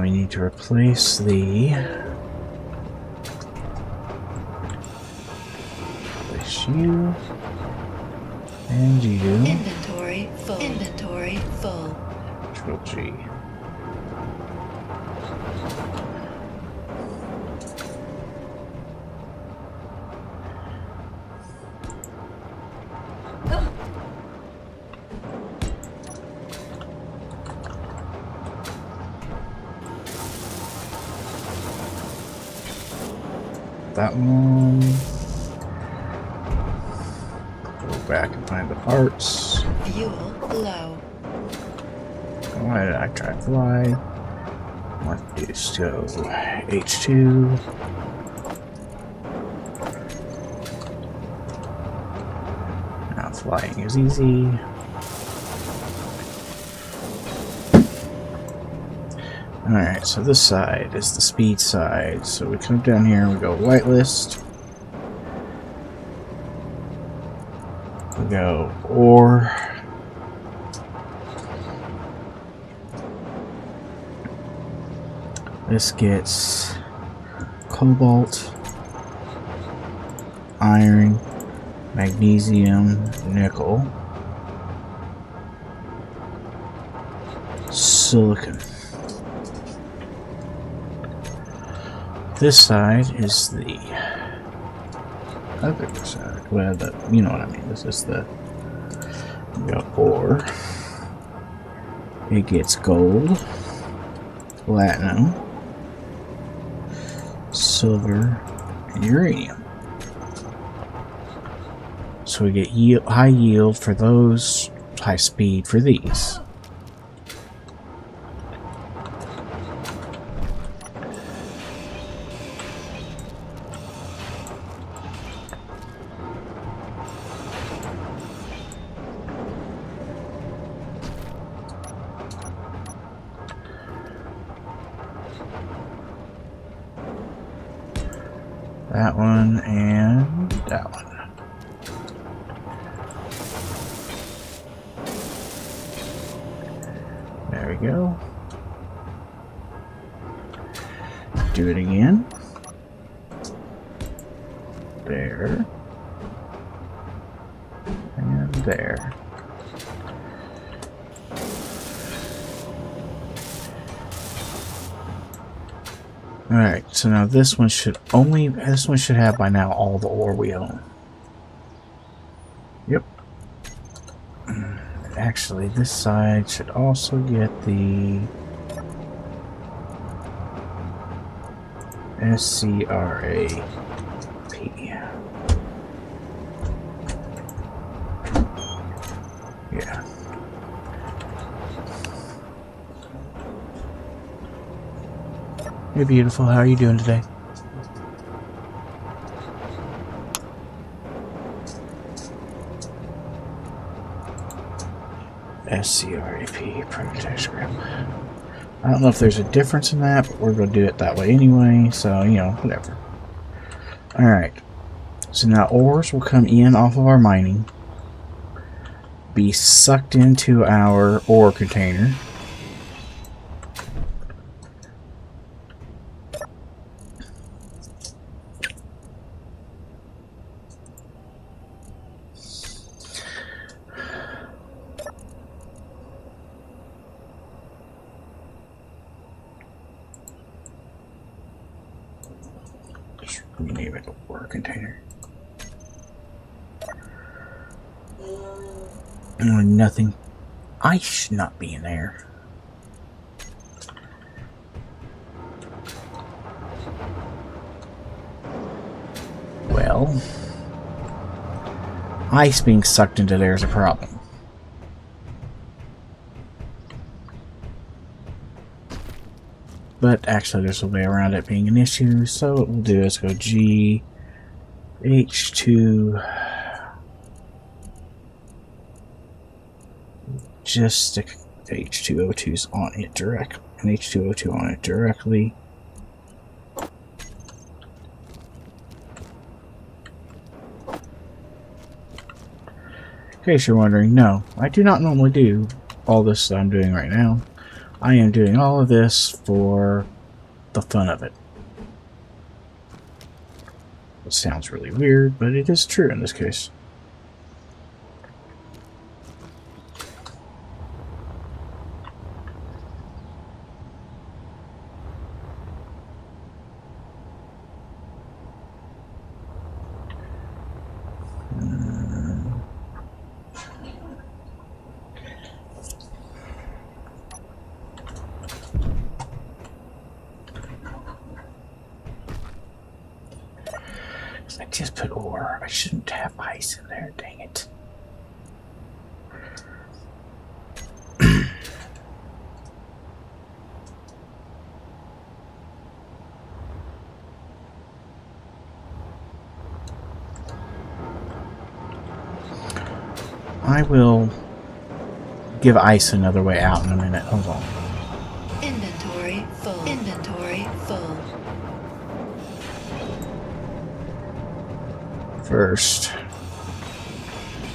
We need to replace you. And you. Inventory full. Inventory full. Control G. That one. Go back and find the parts. Fuel low. Why did I try to fly? What is go H2. Now flying is easy. Alright, so this side is the speed side. So we come down here and we go whitelist. We go ore. This gets cobalt, iron, magnesium, nickel, silicon. This side is the other side. Well, you know what I mean. This is the ore. It gets gold, platinum, silver, and uranium. So we get high yield for those, high speed for these. That one and that one. There we go. Do it again. There. And there. Alright, so now this one should have by now all the ore we own. Yep. Actually, this side should also get the SCRAP. Yeah. Hey, beautiful. How are you doing today? SCRAP, Prototech script. I don't know if there's a difference in that, but we're going to do it that way anyway, so, you know, whatever. Alright. So now ores will come in off of our mining, be sucked into our ore container. Name it a ore container. Nothing. I should not be in there. Well, ice being sucked into there is a problem. But actually there's a way around it being an issue, so what we'll do is go G H2 just the H2O2's on it directly. And H2O2 on it directly. In case you're wondering, no, I do not normally do all this that I'm doing right now. I am doing all of this for the fun of it. It sounds really weird, but it is true in this case. I just put ore. I shouldn't have ice in there, dang it. I will give ice another way out in a minute. Hold on. Inventory full. Inventory full. First,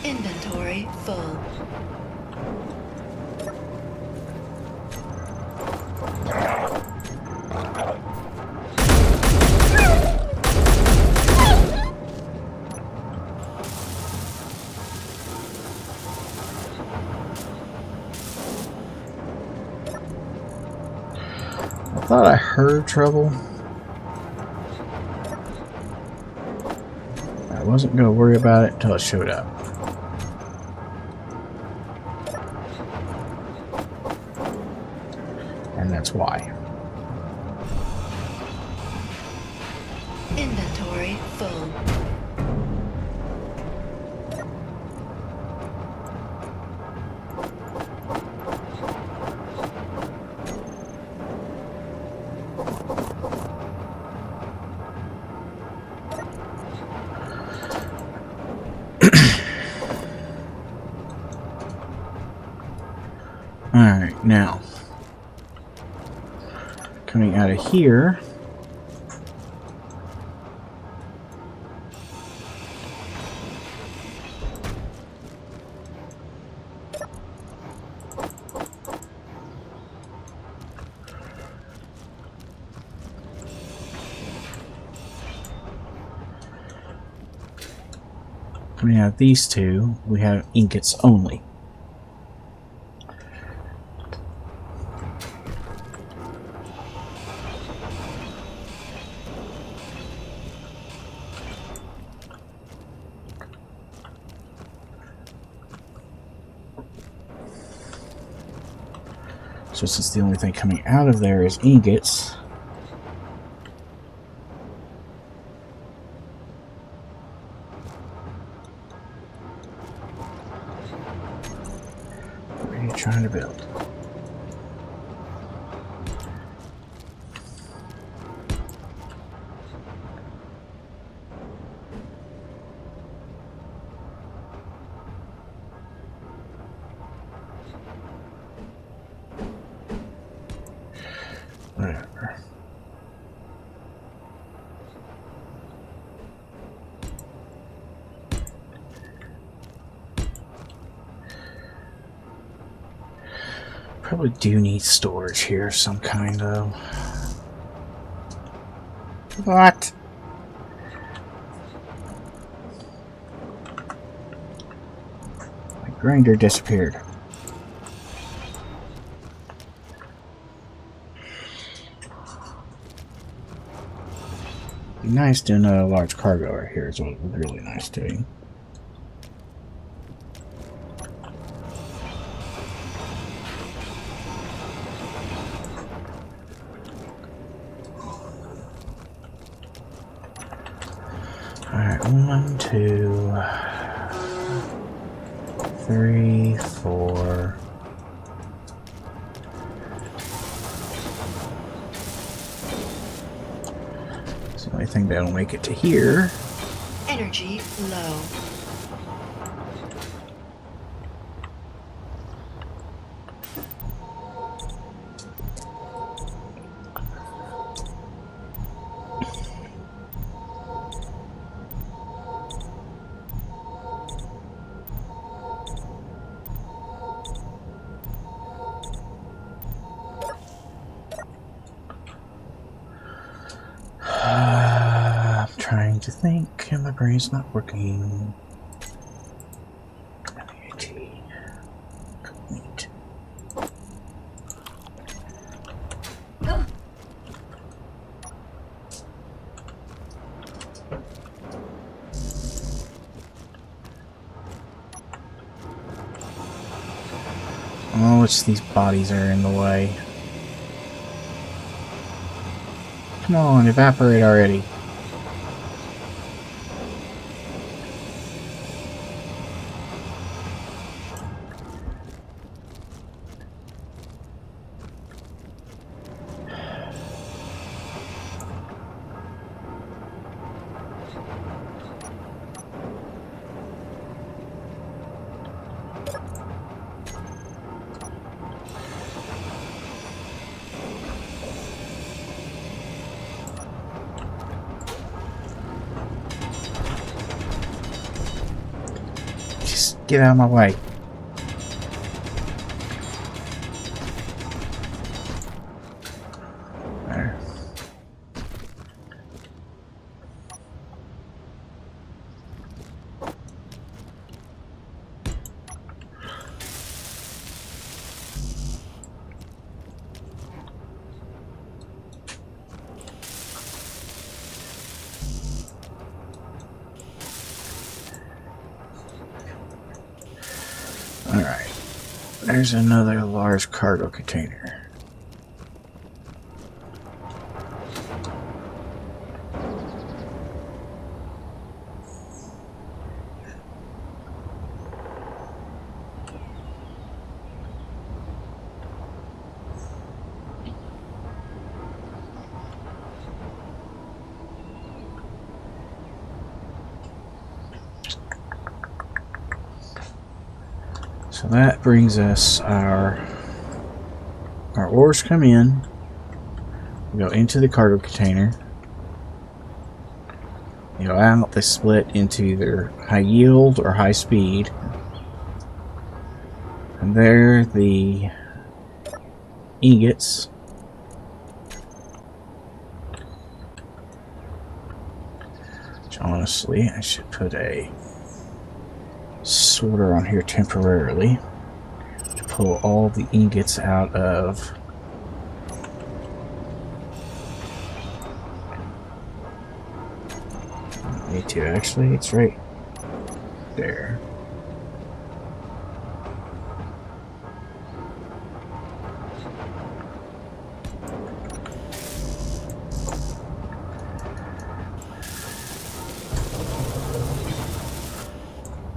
Inventory full. I thought I heard trouble. I wasn't going to worry about it until it showed up. And that's why. Inventory full. Alright, now. Coming out of here. Coming out of these two, we have ingots only. So since the only thing coming out of there is ingots, what are you trying to build? Whatever. Probably do need storage here of some kind, though. What? My grinder disappeared. Nice doing a large cargo right here is what it would be really nice doing. Alright, 1, 2, 3, 4. The only thing that'll make it to here. Energy low. to think, and my brain's not working. M-E-A-T. Meat. Oh, it's these bodies are in the way. Come on, evaporate already. Get out of my way. There. Alright. There's another large cargo container. So that brings us our ores come in, we go into the cargo container, you go out, they split into either high yield or high speed, and there the ingots which honestly I should put a sorter on here temporarily to pull all the ingots out of me too. Actually, it's right there.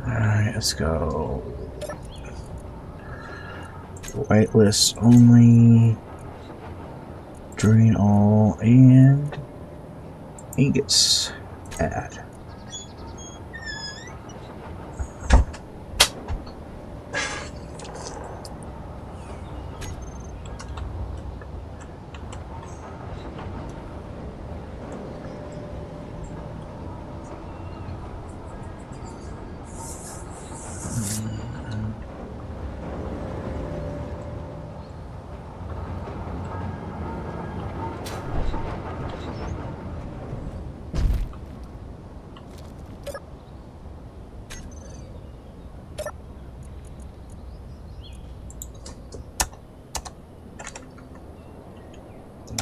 Alright, let's go. Whitelist only. Drain all and ingots add.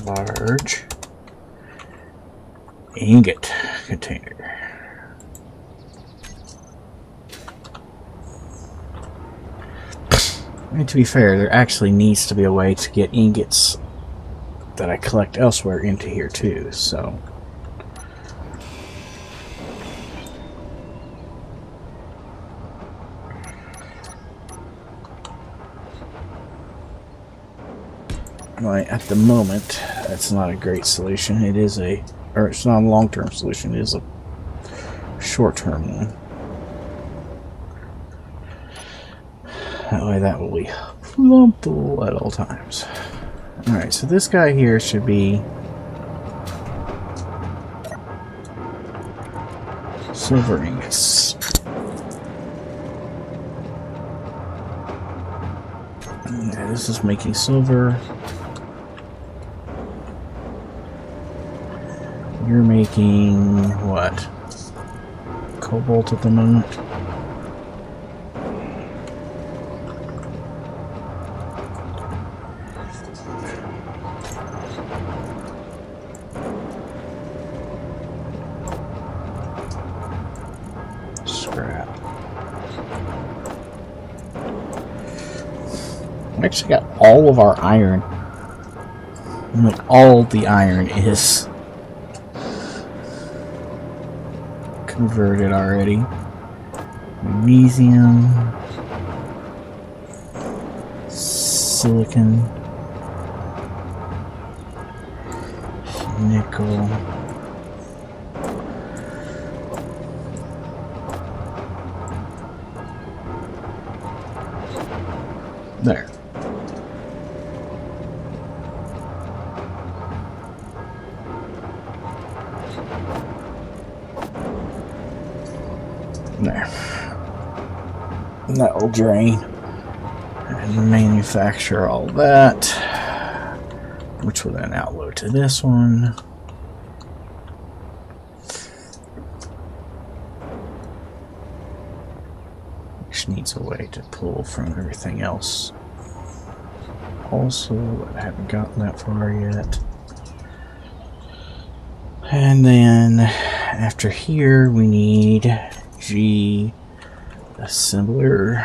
Large ingot container. I mean, to be fair, there actually needs to be a way to get ingots that I collect elsewhere into here too, so right, at the moment, that's not a great solution. It is it's not a long-term solution. It is a short-term one. That way, that will be plumpable at all times. All right, so this guy here should be silver ingots. Yeah, this is making silver. You're making what? cobalt at the moment. Scrap. We actually got all of our iron. Like, all the iron is converted already. Magnesium, silicon, nickel. There. There. And that will drain and manufacture all that, which will then outload to this one. Which needs a way to pull from everything else. Also, I haven't gotten that far yet. And then after here, we need G assembler.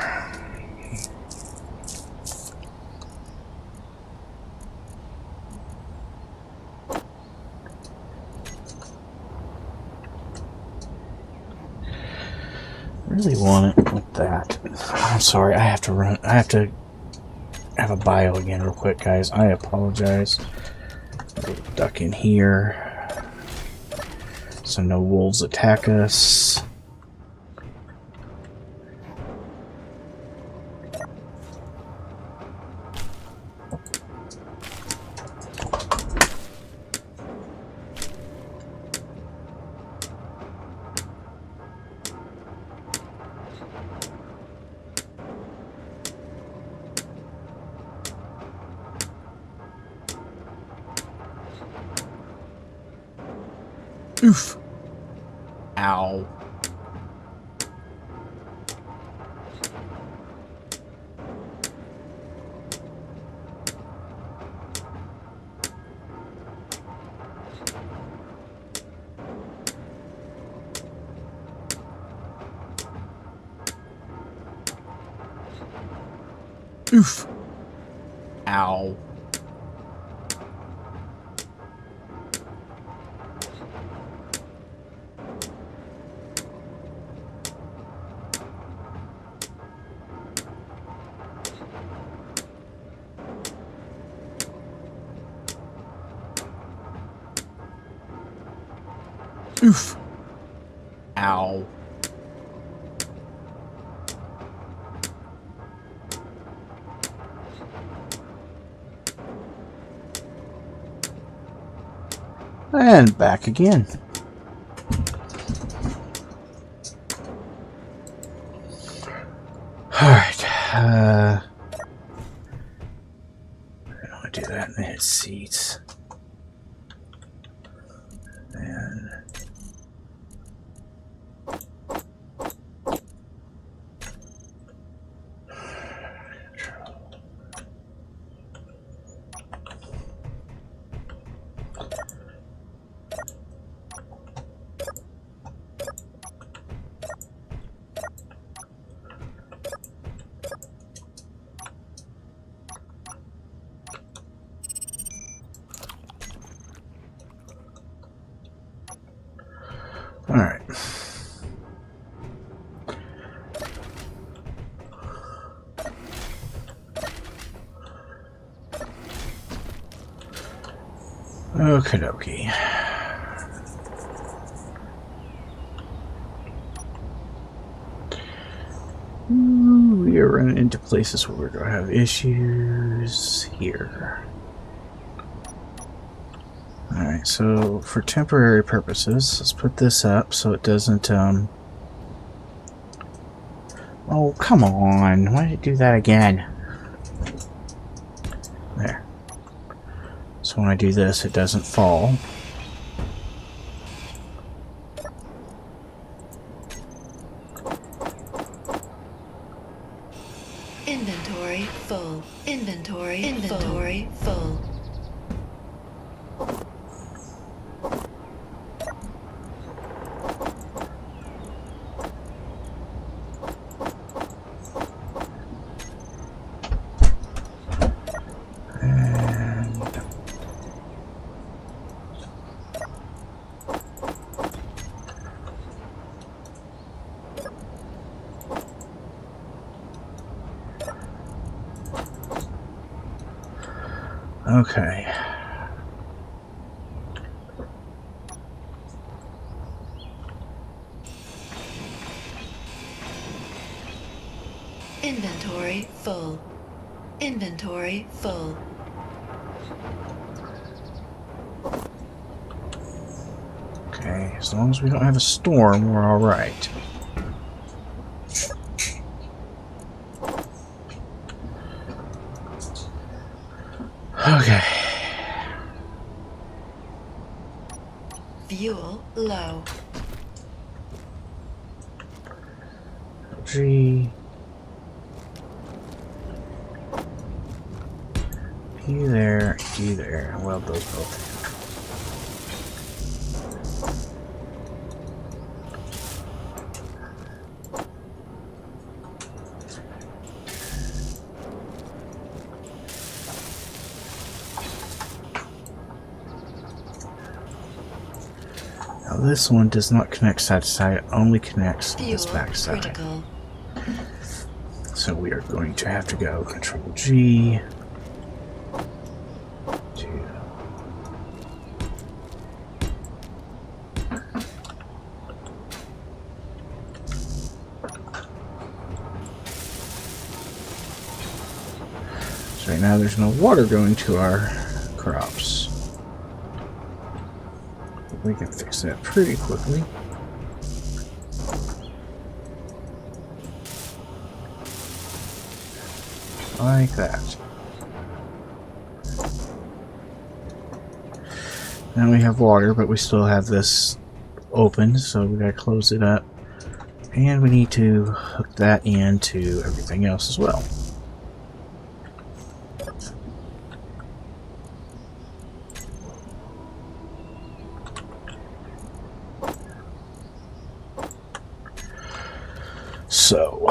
Really want it with that. I'm sorry, I have to run. I have to have a bio again real quick, guys. I apologize. We'll duck in here so no wolves attack us. Oof. Ow. Oof. Ow. Oof. Ow. And back again. Alright. I want to do that and then hit seats. And all right. Okie dokie. We are running into places where we're going to have issues here. Alright, so for temporary purposes, let's put this up so it doesn't, oh, come on. Why did it do that again? There. So when I do this, it doesn't fall. Inventory full. Okay. Inventory full. Inventory full. Okay, as long as we don't have a storm, we're alright. Okay. Fuel low. G. P there, D there. Weld those both. Now this one does not connect side to side, it only connects this Fuel back side. critical. So we are going to have to go Control G. So right now there's no water going to our crops. We can fix that pretty quickly. Like that. Now we have water, but we still have this open, so we gotta close it up. And we need to hook that into everything else as well. So,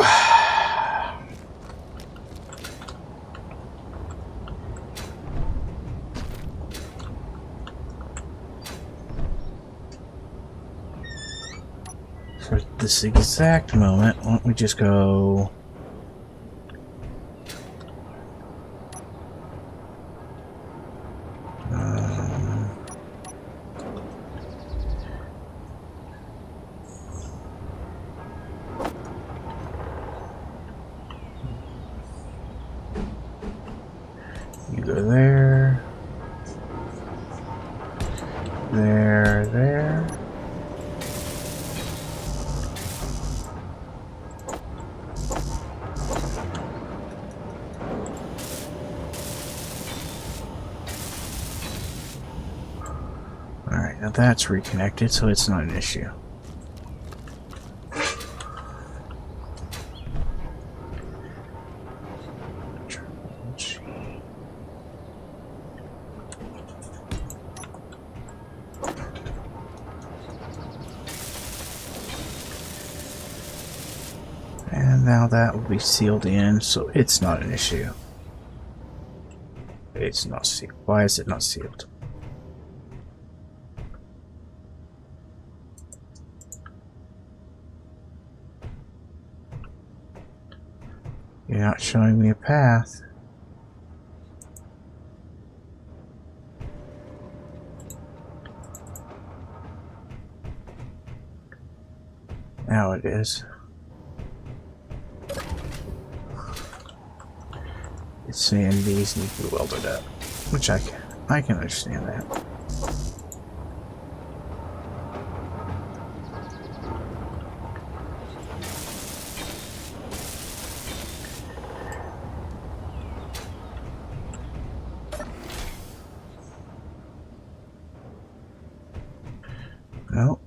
for this exact moment, why don't we just go you go there, there. Alright, now that's reconnected, so it's not an issue. And now that will be sealed in, so it's not an issue. It's not sealed. Why is it not sealed? You're not showing me a path. Now it is. It's saying these need to be welded up, which I can understand that. Nope.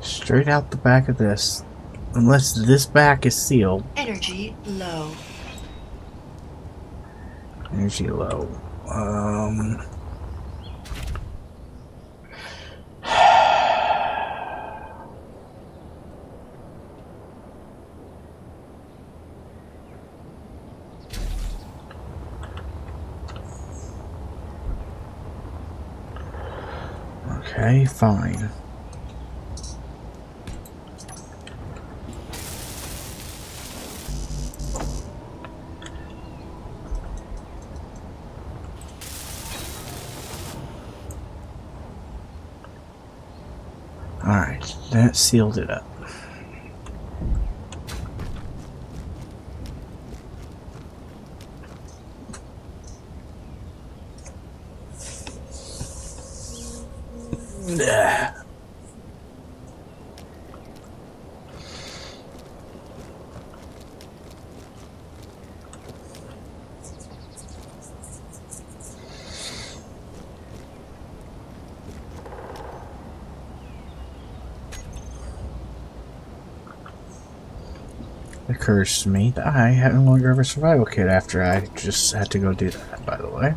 Straight out the back of this. Unless this back is sealed. Energy low. Energy low. Okay, fine. Alright, that sealed it up. Ugh. It occurs to me that I no longer have a survival kit after I just had to go do that, by the way.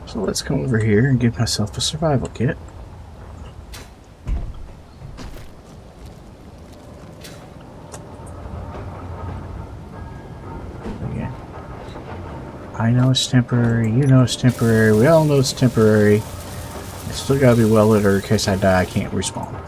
So let's come over here and give myself a survival kit. Again, I know it's temporary, you know it's temporary, we all know it's temporary. I still gotta be well lit or in case I die I can't respawn.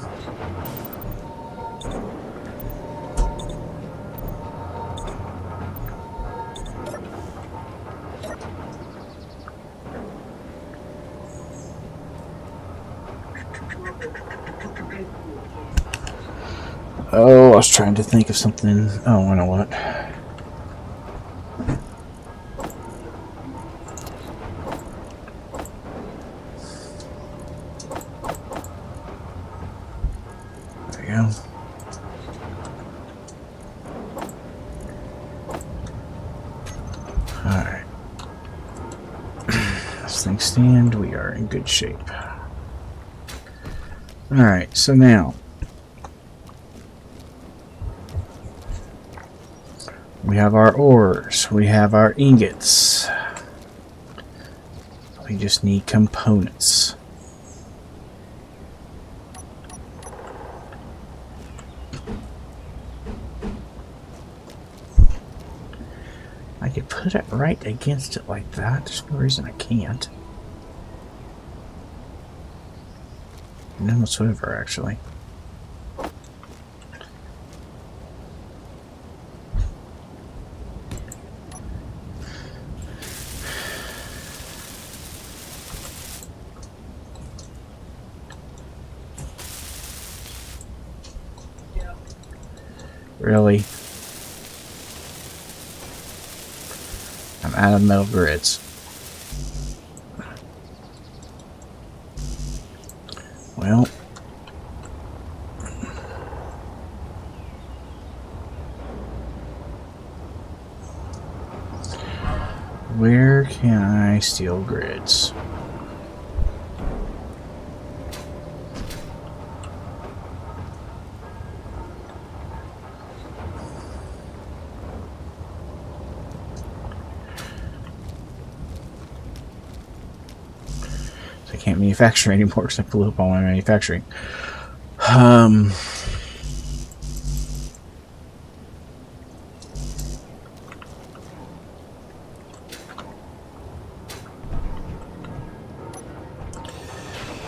Oh, I was trying to think of something. Oh, I know what. There we go. Alright. As things stand, we are in good shape. Alright, so now we have our ores, we have our ingots. We just need components. I could put it right against it like that. There's no reason I can't. None whatsoever, actually. Really? I'm out of metal grids. Well. Where can I steal grids? I can't manufacture anymore because I blew up all my manufacturing.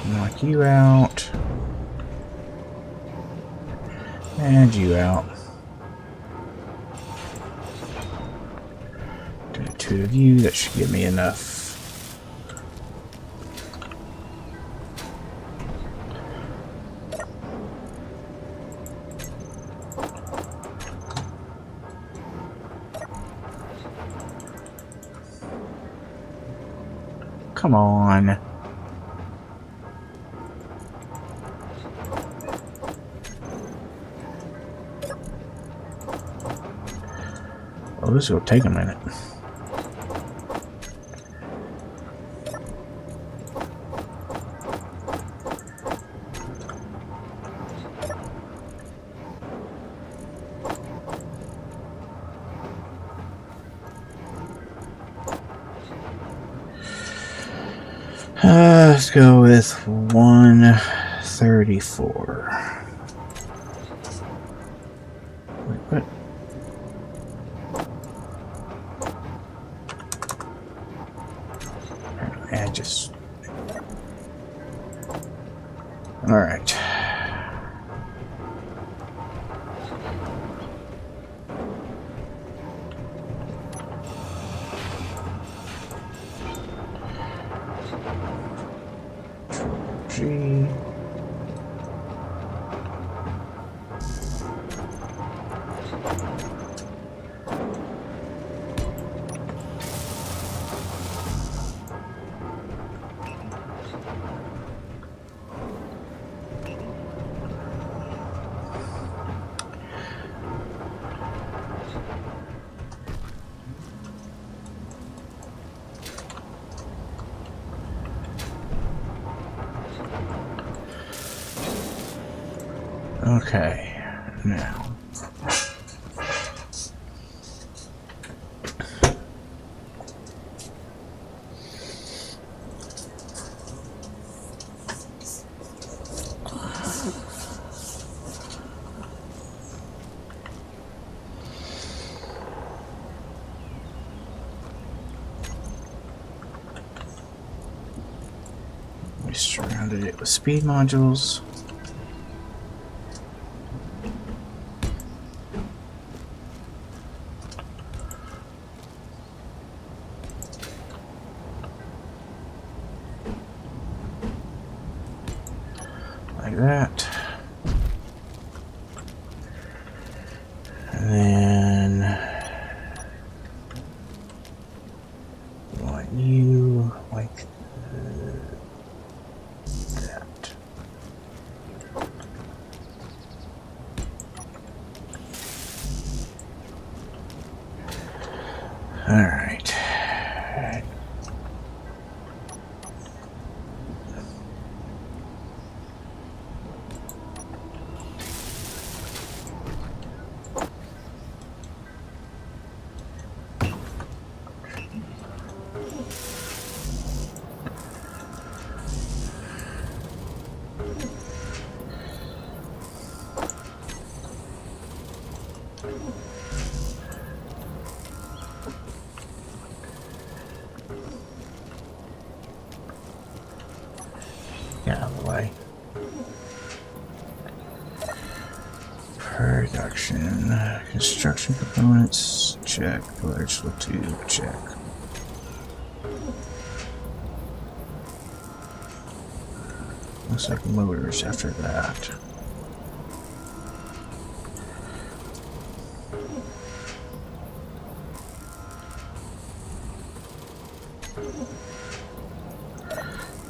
Knock you out. And you out. Do 2 of you, that should give me enough. Come on. Oh, this will take a minute. go with 134. Wait, what? I just... Alright. G. Okay, now. We surrounded it with speed modules. Like that. And then we want you like that. All right. Get out of the way. Production. Construction components. Check. Electrical tube. Check. Looks like motors after that.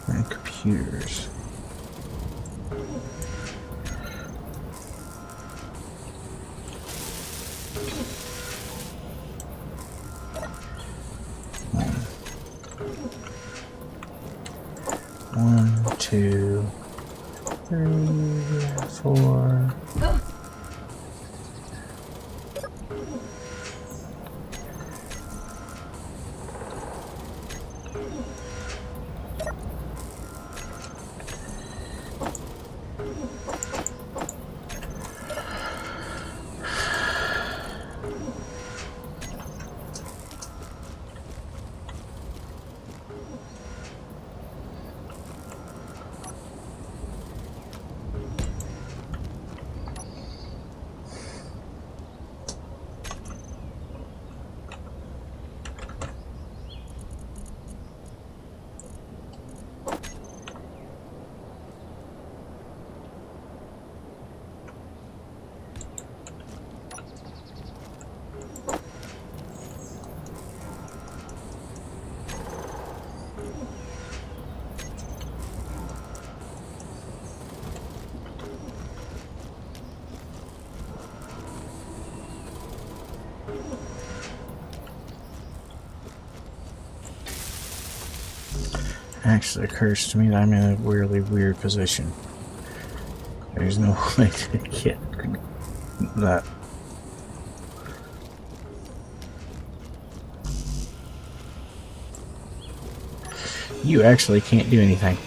And computers. One, two, three, four. Actually occurs to me that I'm in a really weird position. There's no way to get that. You actually can't do anything.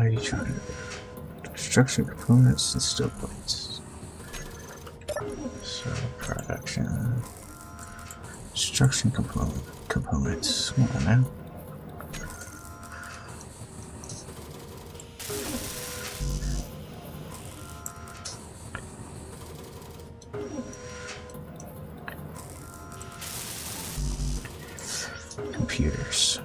Why are you trying to construction components and steel plates? So production, construction components. Come on now. Computers.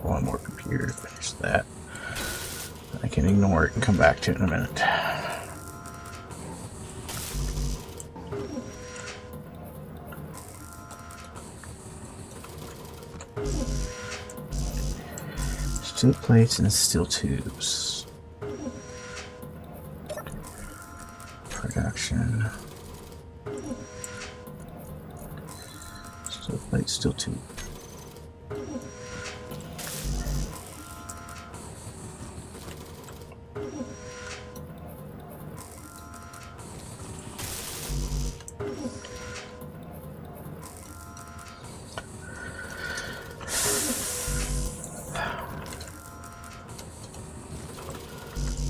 One more computer to finish that. I can ignore it and come back to it in a minute. Steel plates and steel tubes. Production. Steel plate, steel tube.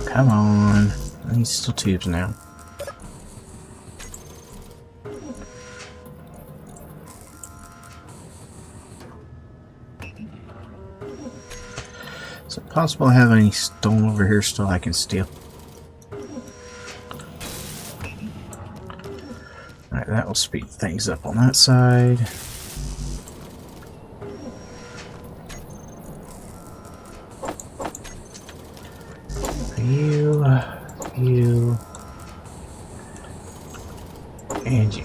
Come on. I need steel tubes now. Is it possible I have any stone over here still I can steal? Alright, that will speed things up on that side. You, and you.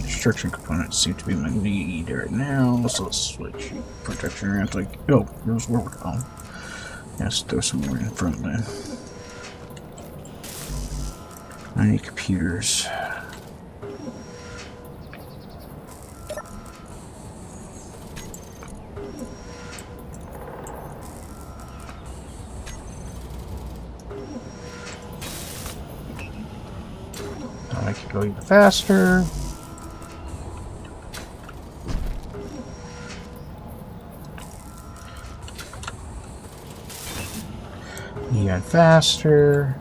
Construction components seem to be my need right now, so let's switch protection around. Like, oh, here's where we're going. Let's throw some more in front then. I need computers. I'll make it go even faster. Even faster.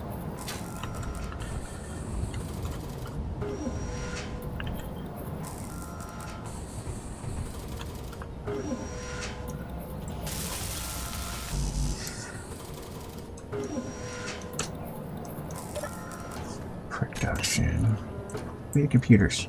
Production. We need computers.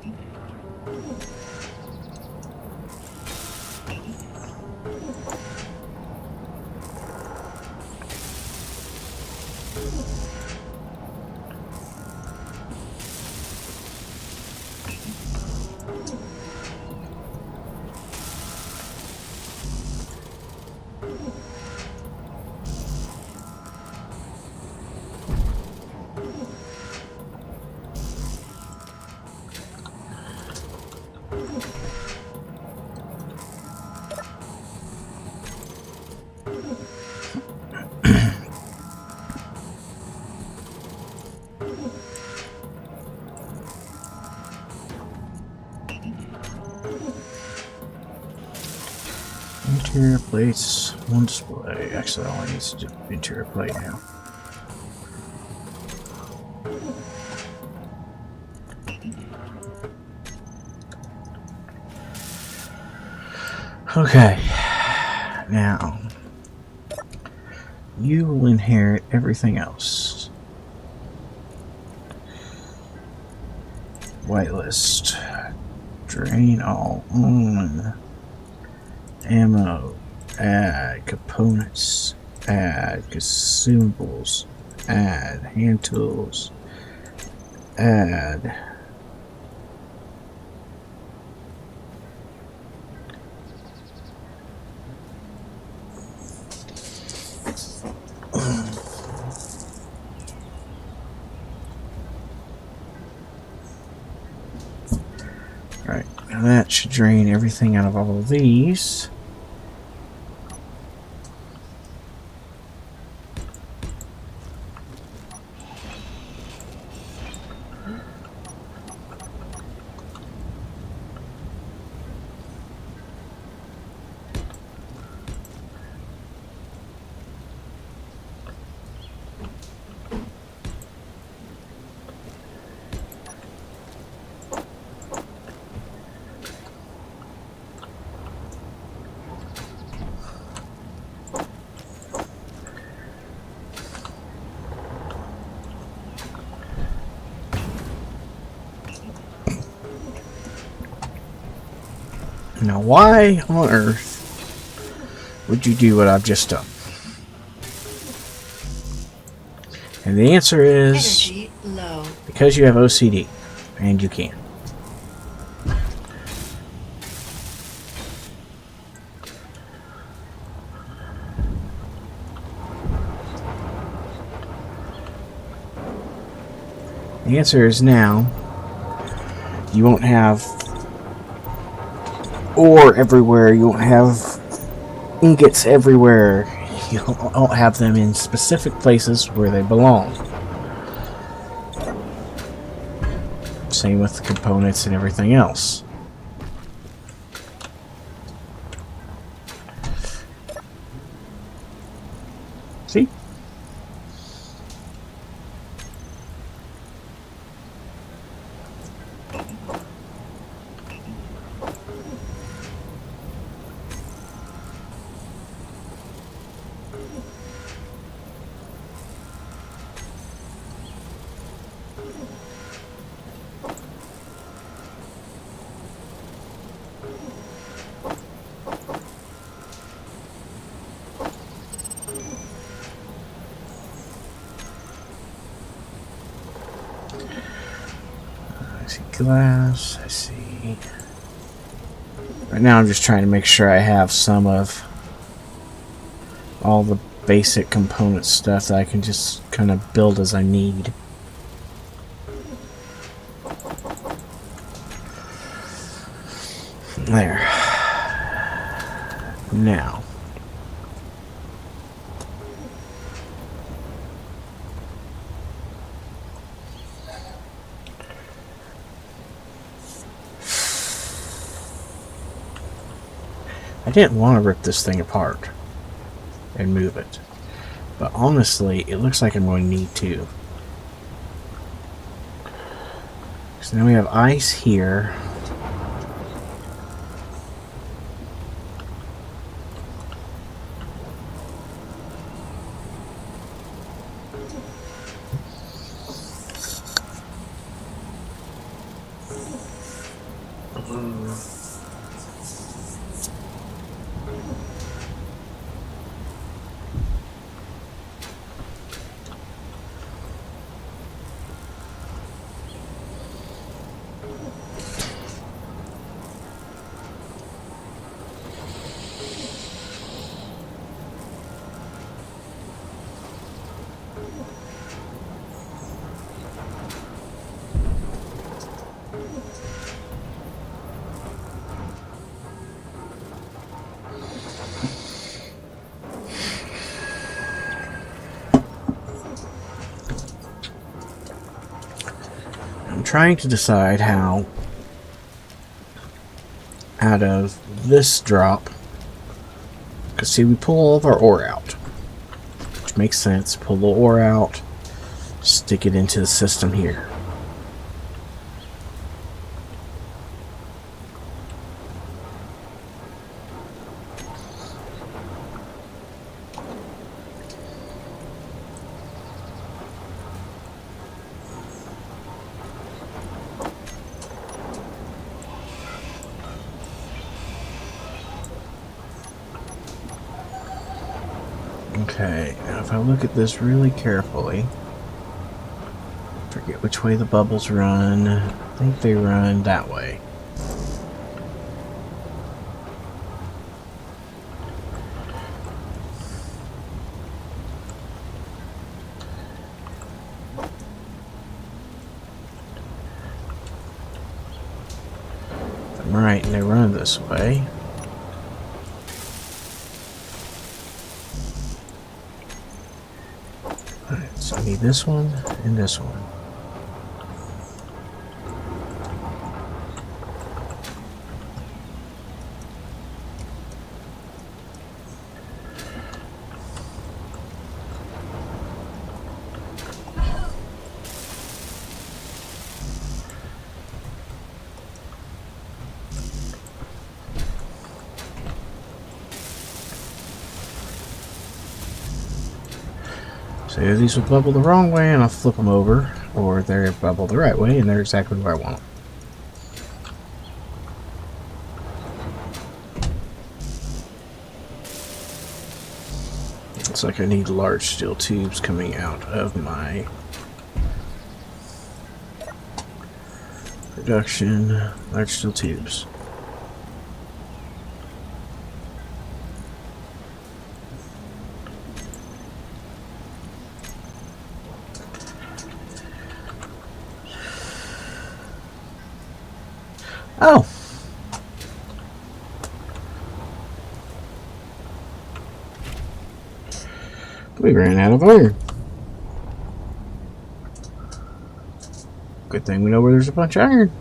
Interior plates, one display. Actually, all I need is an interior plate now. Okay, now you will inherit everything else. Whitelist. Drain all on. Ammo, add components, add consumables, add hand tools, add. Right, now that should drain everything out of all of these. Now, why on earth would you do what I've just done? And the answer is Energy low. because you have OCD, and you can. The answer is now you won't have ore everywhere, you won't have ingots everywhere, you won't have them in specific places where they belong. Same with the components and everything else. See? I see glass, I see. Right now I'm just trying to make sure I have some of all the basic component stuff that I can just kind of build as I need. There. Now. I didn't want to rip this thing apart and move it, but honestly, it looks like I'm going to need to. So now we have ice here. I'm trying to decide how, out of this drop, because see, we pull all of our ore out, which makes sense. Pull the ore out, stick it into the system here. Okay, now if I look at this really carefully, Forget which way the bubbles run. I think they run that way. If I'm right, and they run this way. Alright, so I need this one and this one. So these will bubble the wrong way and I'll flip them over, or they're bubble the right way and they're exactly where I want them. Looks like I need large steel tubes coming out of my production. Large steel tubes. Oh! We ran out of iron. Good thing we know where there's a bunch of iron.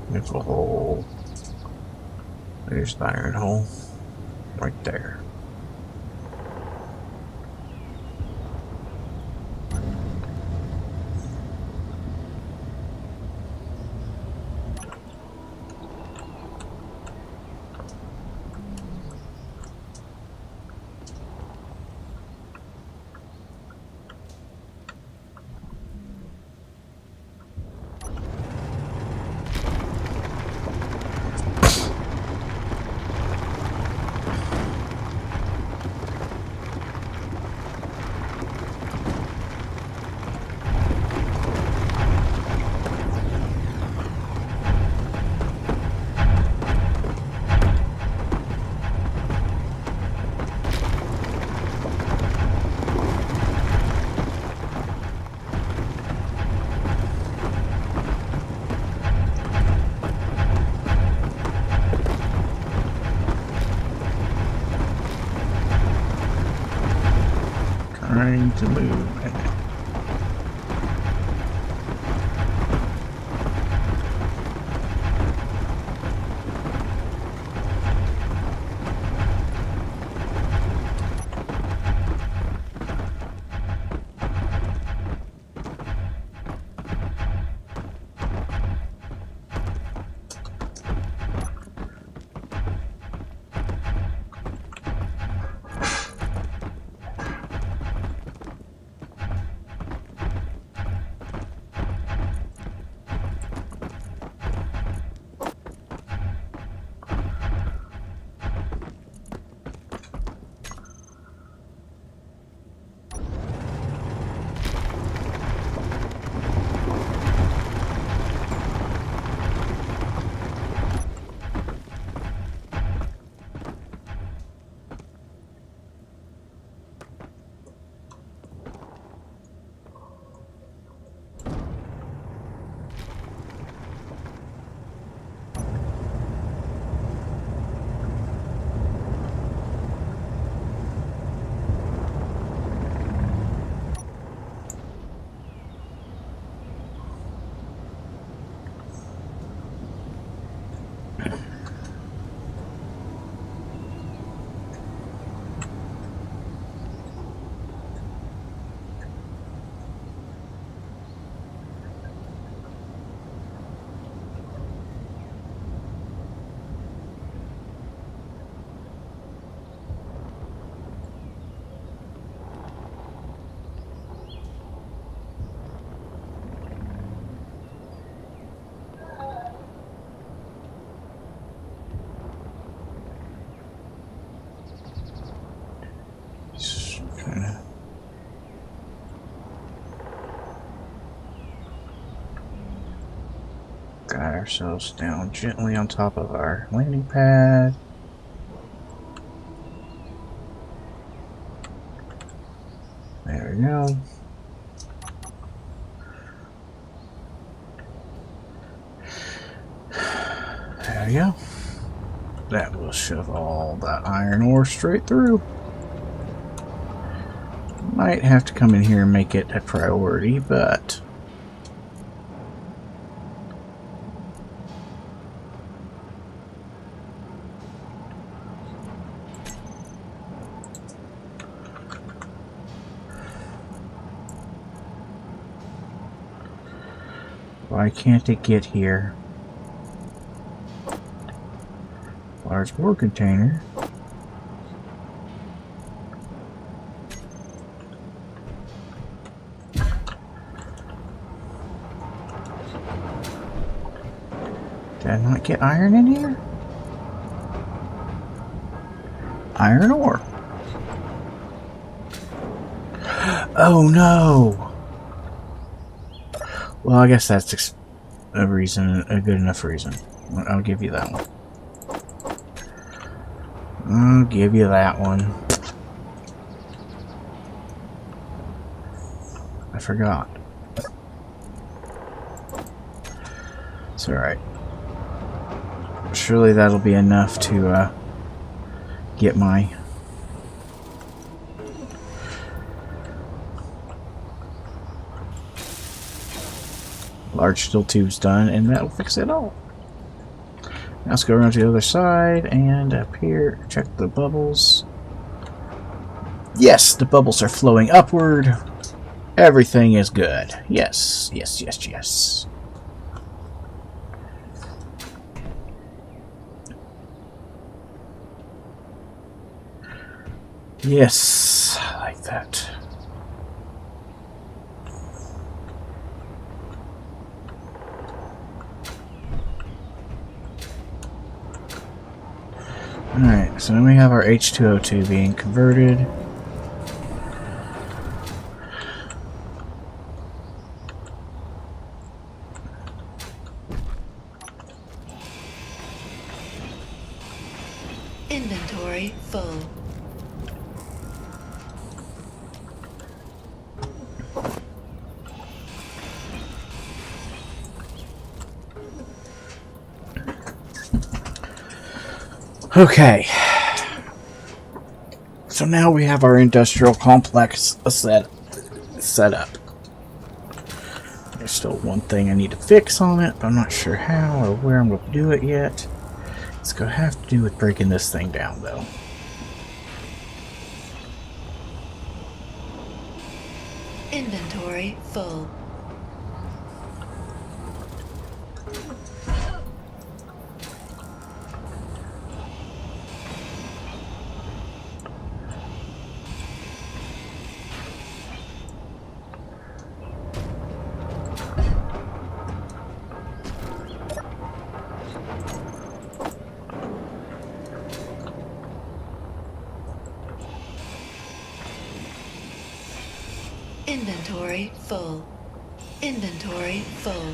There's a hole. There's the iron hole. Right there. Trying to move. Got ourselves down gently on top of our landing pad. There we go. There we go. That will shove all that iron ore straight through. Might have to come in here and make it a priority, but why can't it get here? Large ore container. Did I not get iron in here? Iron ore. Oh no! Well, I guess that's a reason, a good enough reason. I'll give you that one. I'll give you that one. I forgot. It's alright. Surely that'll be enough to get my large steel tubes done, and that'll fix it all. Now let's go around to the other side and up here, check the bubbles. Yes, the bubbles are flowing upward. Everything is good. Yes, yes, yes, yes. Yes, I like that. Alright, so then we have our H2O2 being converted. Inventory full. Okay. So now we have our industrial complex set up. There's still one thing I need to fix on it, but I'm not sure how or where I'm going to do it yet. It's going to have to do with breaking this thing down, though. Inventory full. Inventory full. Inventory full.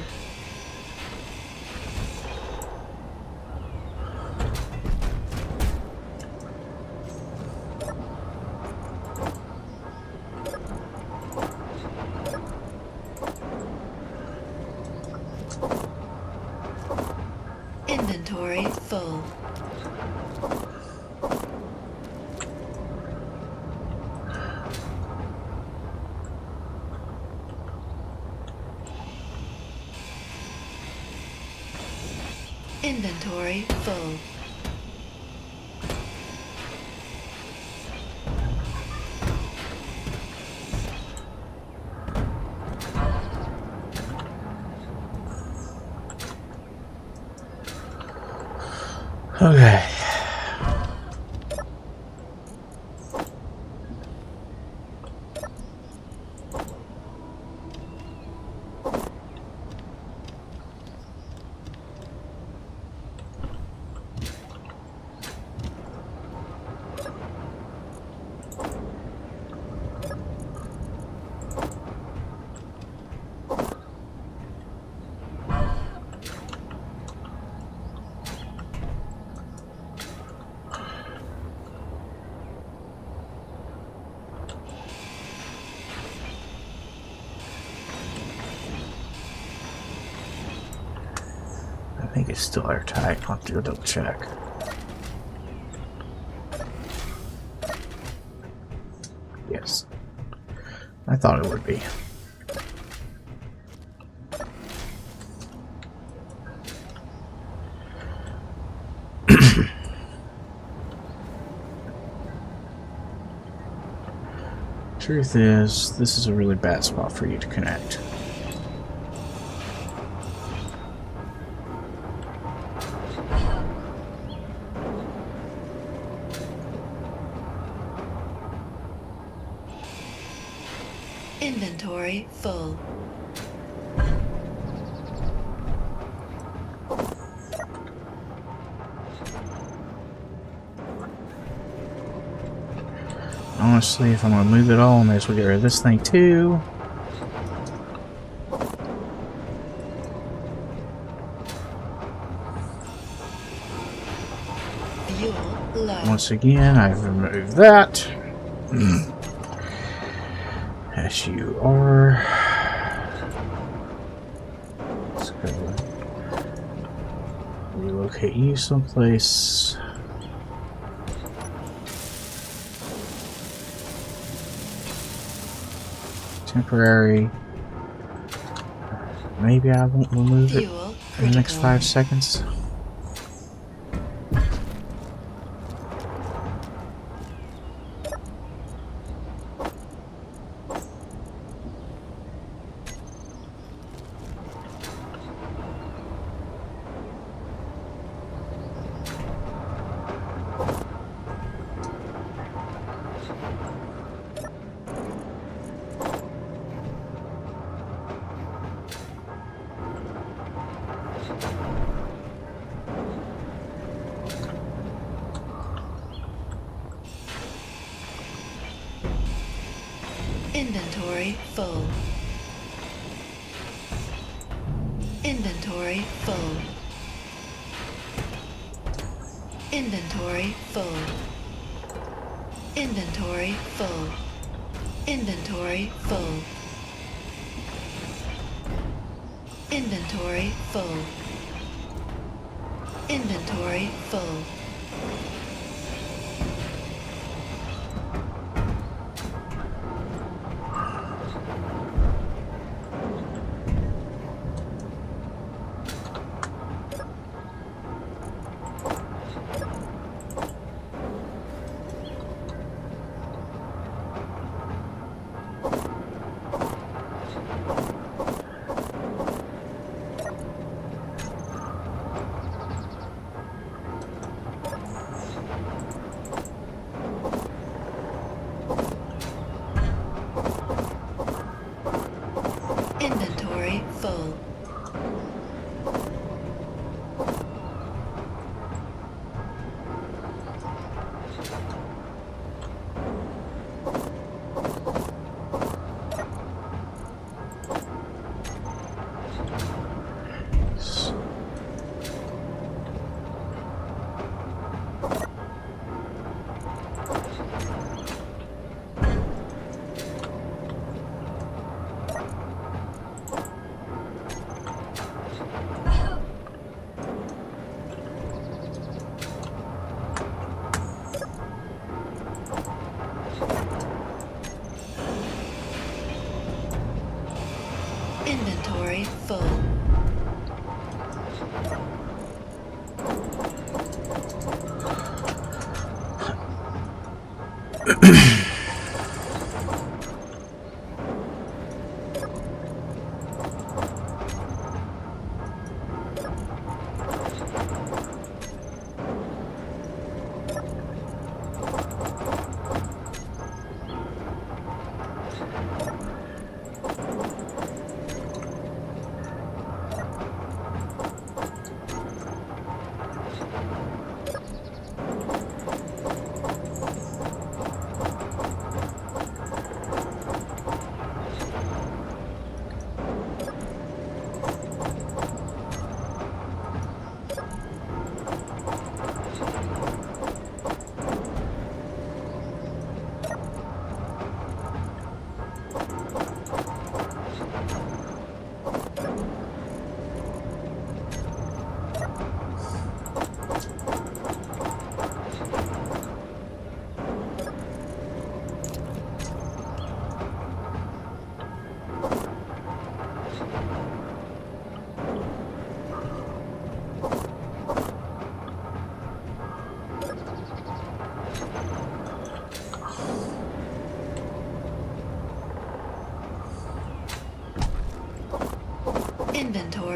Inventory full. Inventory full. Okay. think it's still airtight. I'll have to go double check. Yes. I thought it would be. Truth is, this is a really bad spot for you to connect. Inventory full. Honestly, if I'm gonna move it all, I may as well get rid of this thing too. Fuel low. Once again, I've removed that. As you are. Let's go relocate you someplace. Temporary. Maybe I won't remove it Fuel in the next critical. 5 seconds. Inventory full. Inventory full. Inventory full. Inventory full. Inventory full. Inventory full. Inventory full. Inventory full. Inventory full.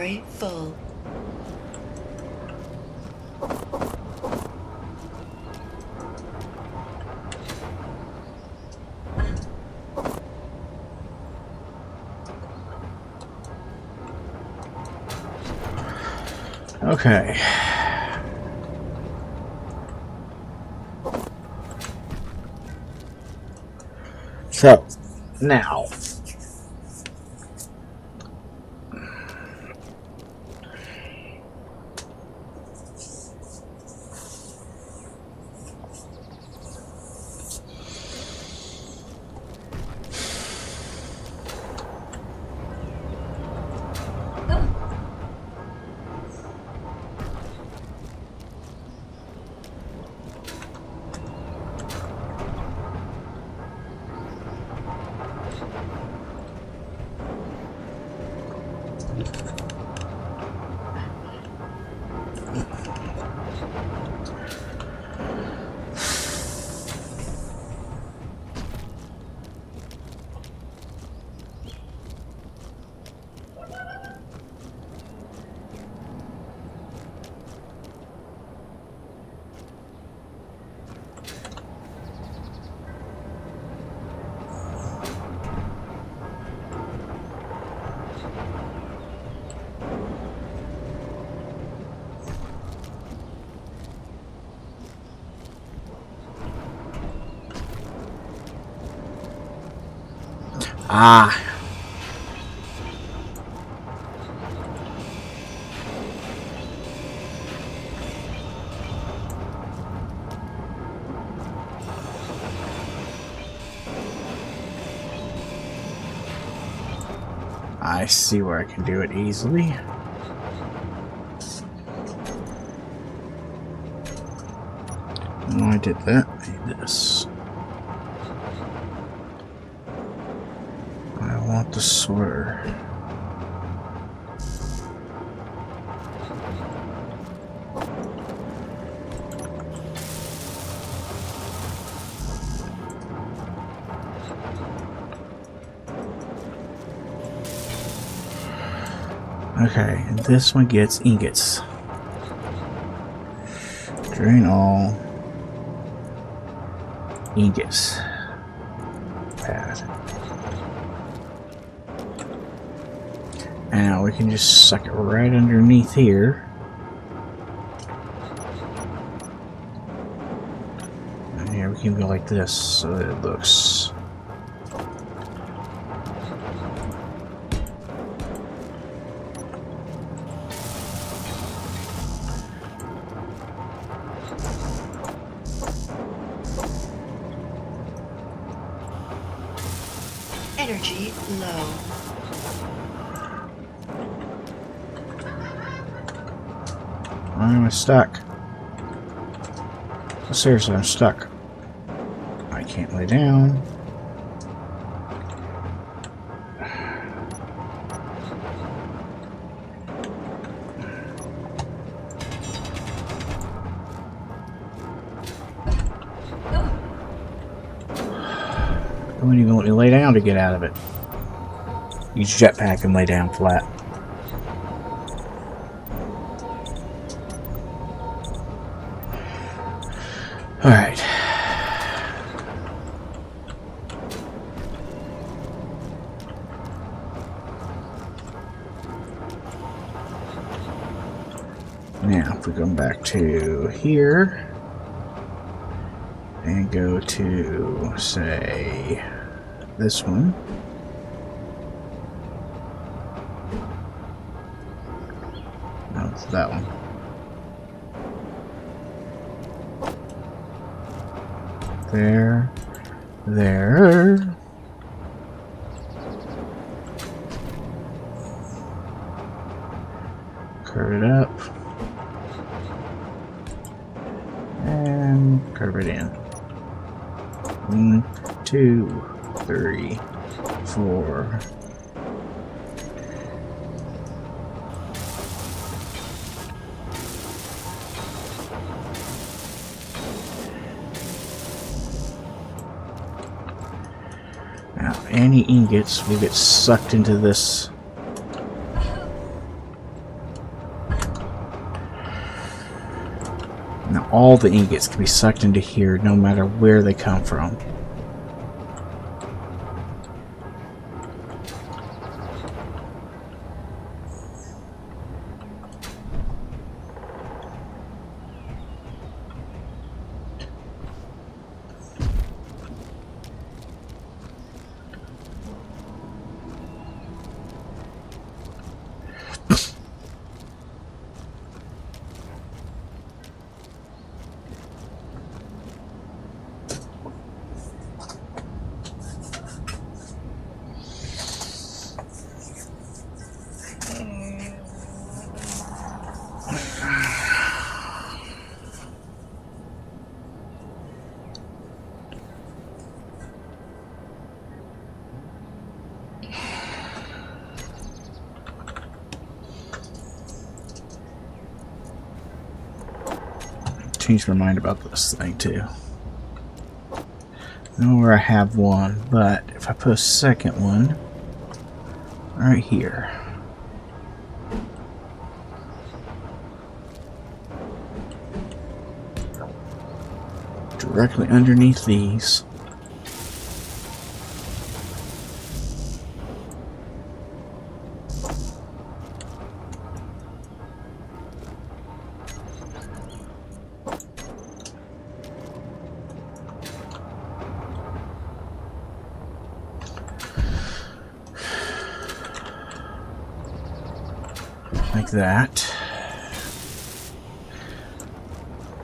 Inventory full. Okay. So, now. Ah. I see where I can do it easily. When I did that, I did this. I want the sorter. Okay, and this one gets ingots. Drain all ingots. Pad. And now we can just suck it right underneath here. And here we can go like this so that it looks. Energy low. I'm stuck. Seriously, I'm stuck. I can't lay down. I wouldn't even let me lay down to get out of it. Use jetpack and lay down flat. Alright. Now, if we go back to here and go to, say, this one. No, it's that one. There. Curve it up. And curve it in. 1, 2, 3, 4. Now, any ingots will get sucked into this Now all the ingots can be sucked into here no matter where they come from. Change my mind about this thing too. I know where I have one, but if I put a second one right here, directly underneath these, like that.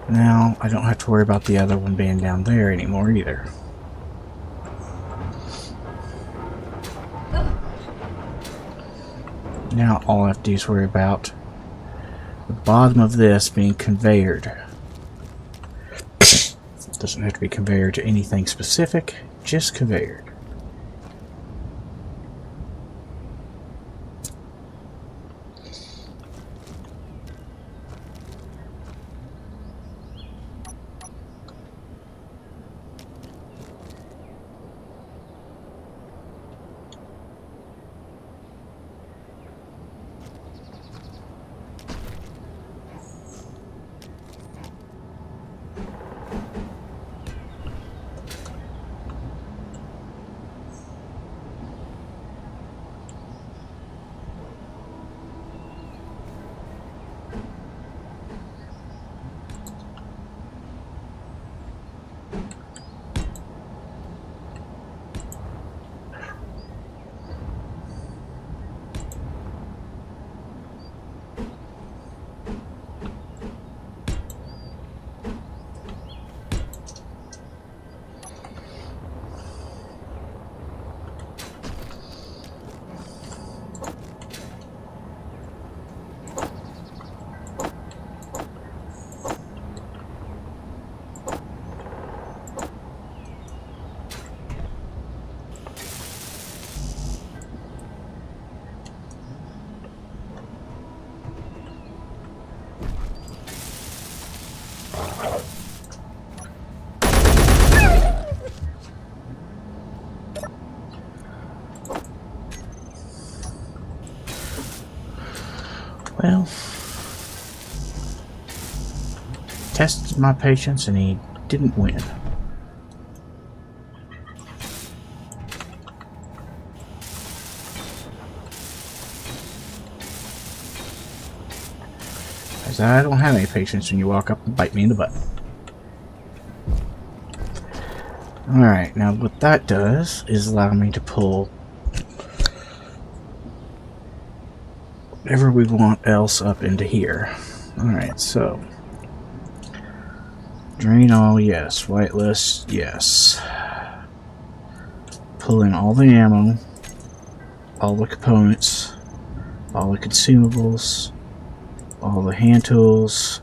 Now I don't have to worry about the other one being down there anymore either. Now all I have to do is worry about the bottom of this being conveyored. Doesn't have to be conveyored to anything specific, just conveyored. Well, tested my patience and he didn't win. As I don't have any patience when you walk up and bite me in the butt. Alright, now what that does is allow me to pull whatever we want else up into here. Alright, so drain all, yes. Whitelist, yes. Pull in all the ammo, all the components, all the consumables, all the hand tools.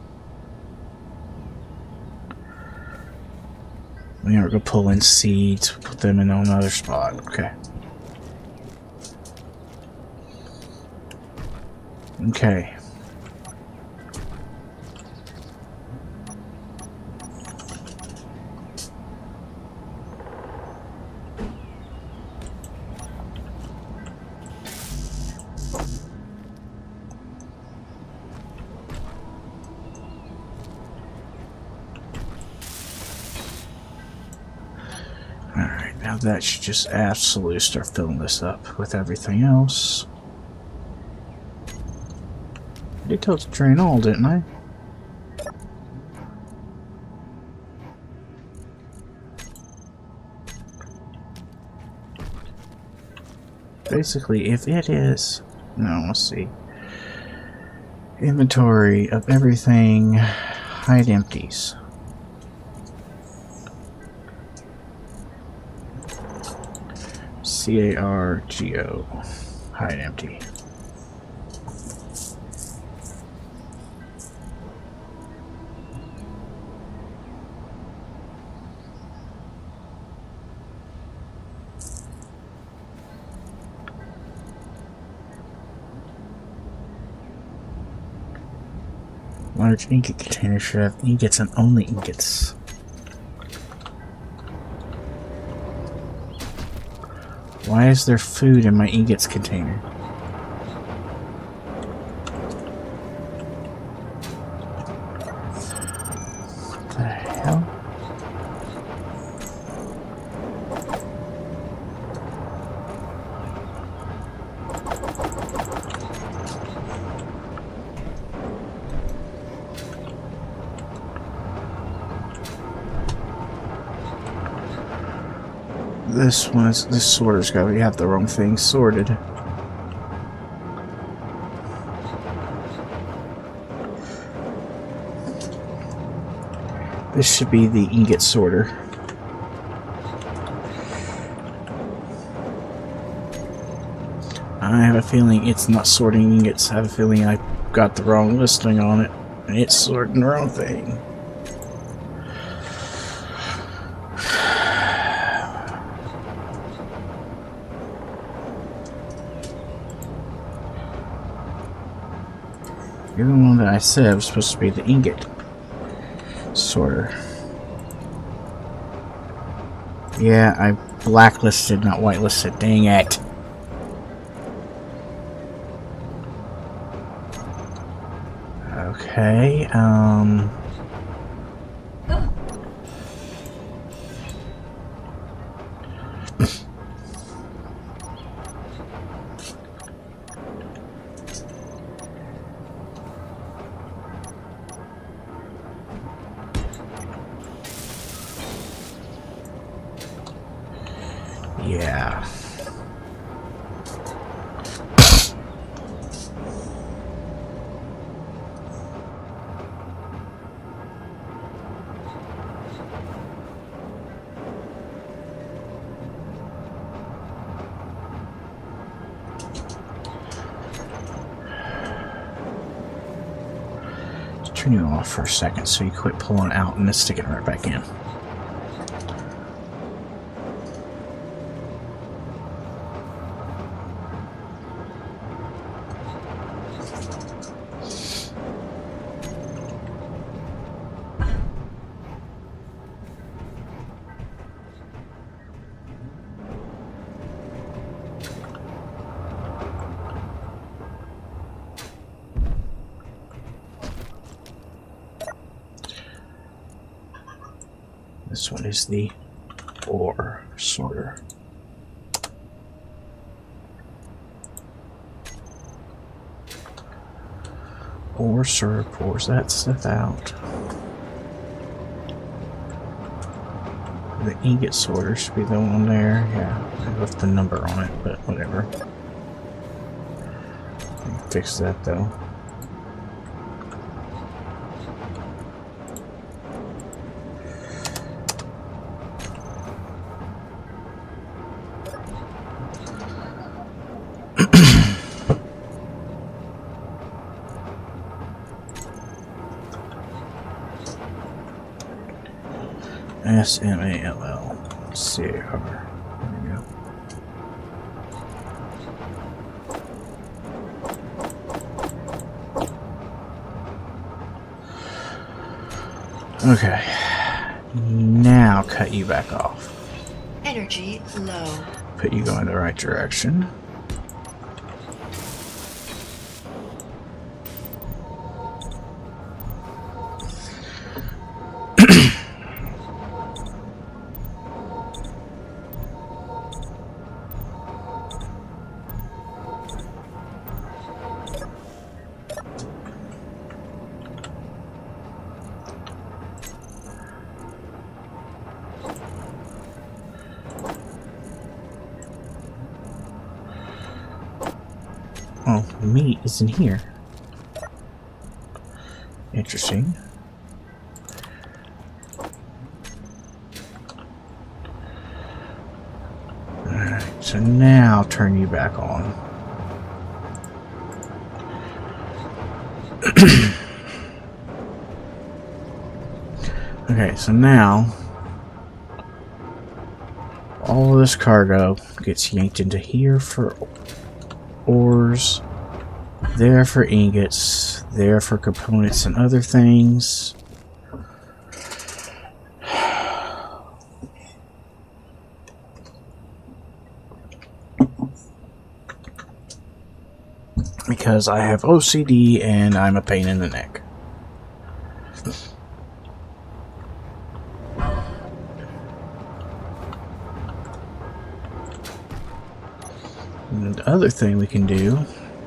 We are going to pull in seeds, put them in another spot. Okay. Okay. Now that should just absolutely start filling this up with everything else. I did tell it to drain all, didn't I? Basically, if it is... No, let's see. Inventory of everything. Hide empties. CARGO. Hide empty. Large ingot container should have ingots and only ingots. Why is there food in my ingots container? What the hell? This sorter's got to have the wrong thing sorted. This should be the ingot sorter. I have a feeling it's not sorting ingots. I have a feeling I got the wrong listing on it, and it's sorting the wrong thing. The one that I said was supposed to be the ingot sorter. Yeah, I blacklisted, not whitelisted. Dang it. Okay, yeah. Turn you off for a second so you quit pulling out and then stick it right back in. This one is the ore sorter. Ore sorter pours that stuff out. The ingot sorter should be the one there. Yeah, I left the number on it, but whatever. Fix that though. SMALLCAR. There we go. Okay. Now cut you back off. Energy low. Put you going the right direction. Oh, the meat is in here. Interesting. Alright, so now I'll turn you back on. Okay, so now all of this cargo gets yanked into here for ores, there for ingots, there for components and other things. Because I have OCD and I'm a pain in the neck. And the other thing we can do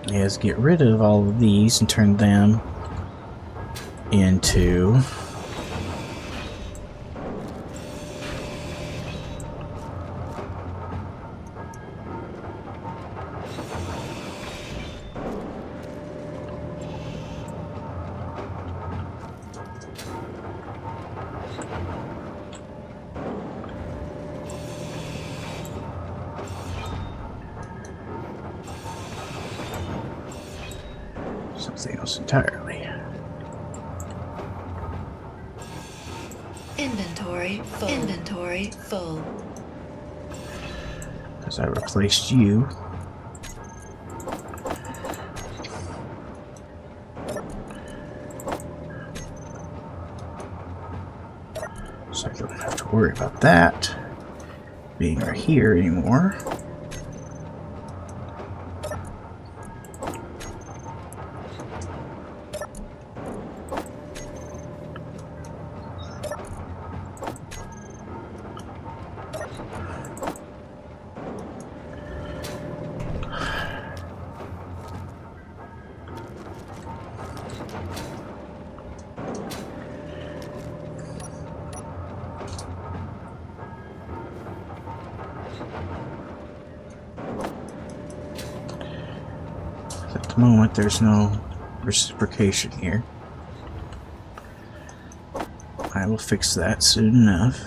is get rid of all of these and turn them into something else entirely. Inventory full. Inventory full. Because I replaced you. So I don't have to worry about that being right here anymore. At the moment, there's no reciprocation here. I will fix that soon enough.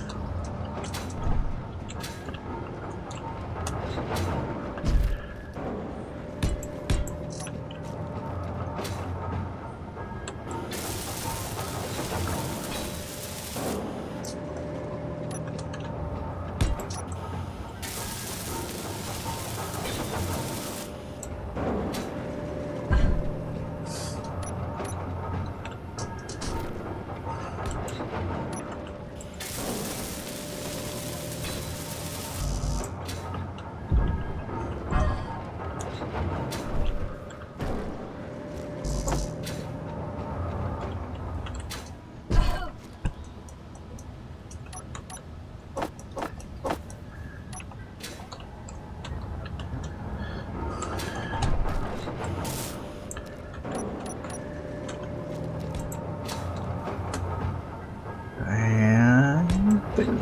And boom.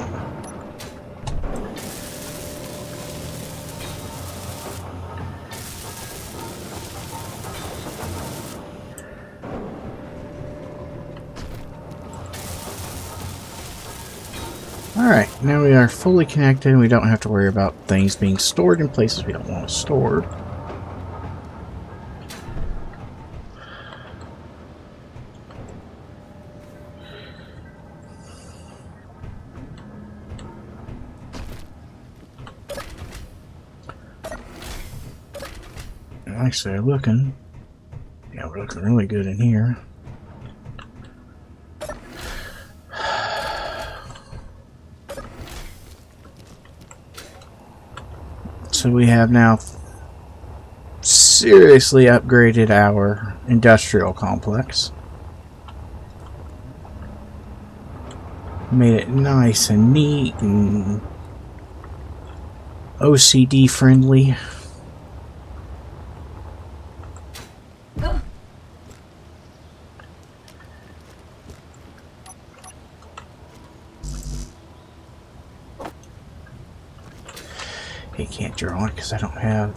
Alright, now we are fully connected and we don't have to worry about things being stored in places we don't want it stored. Actually, looking. Yeah, we're looking really good in here. So we have now seriously upgraded our industrial complex. Made it nice and neat and OCD friendly. He can't draw it because I don't have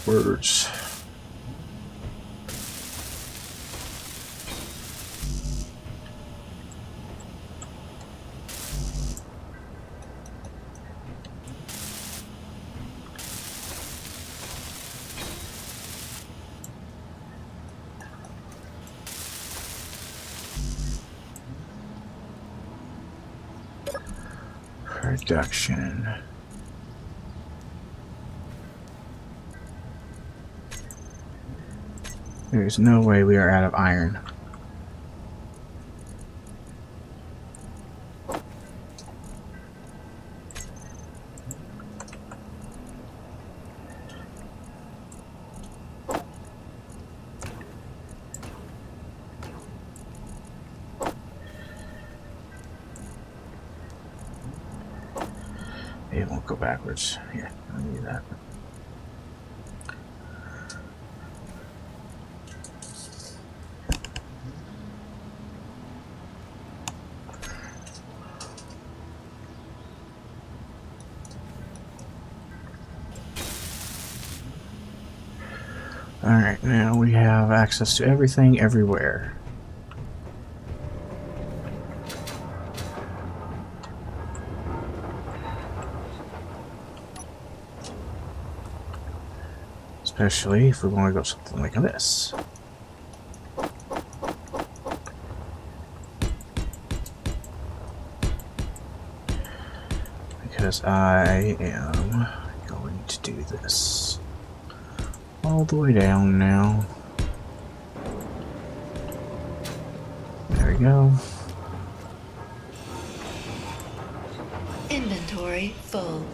backwards. Production. There's no way we are out of iron. It won't go backwards. Yeah, I need that. Alright, now we have access to everything, everywhere. Especially if we want to go something like this. Because I am going to do this. All the way down now. There we go. Inventory full.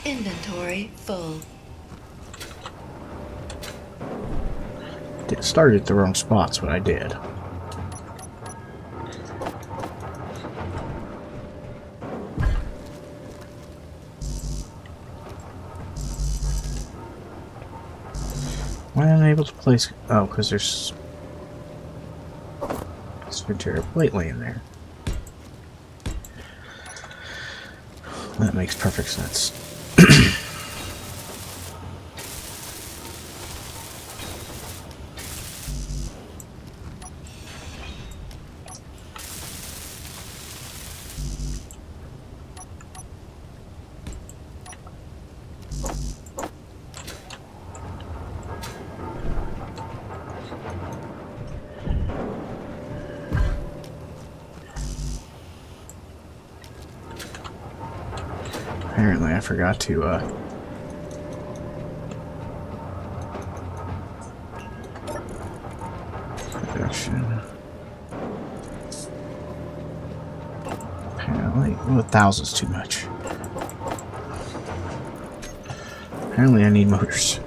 Inventory full. It started at the wrong spots, but I did. Why am I unable to place? Oh, because there's spare plate laying there. That makes perfect sense. Apparently I forgot to production. Apparently, well, 1,000's too much. Apparently I need motors.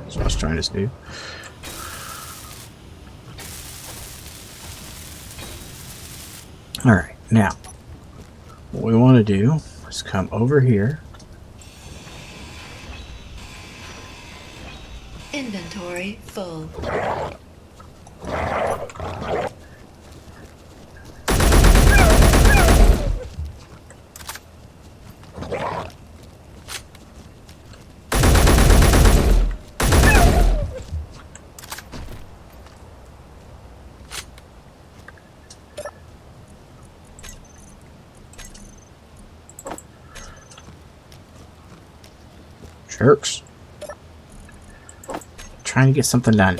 That's what I was trying to do. Alright, now what we want to do is come over here. Inventory full. Jerks. Trying to get something done.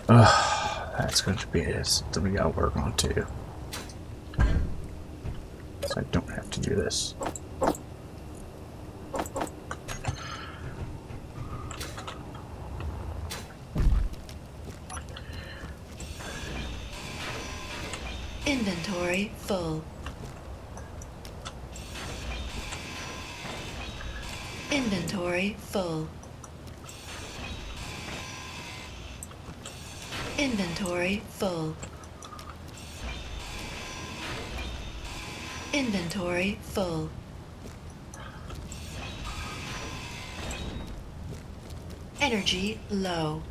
That's going to be something we gotta work on too. So I don't have to do this. Inventory full. Inventory full. Inventory full. Inventory full. Energy low.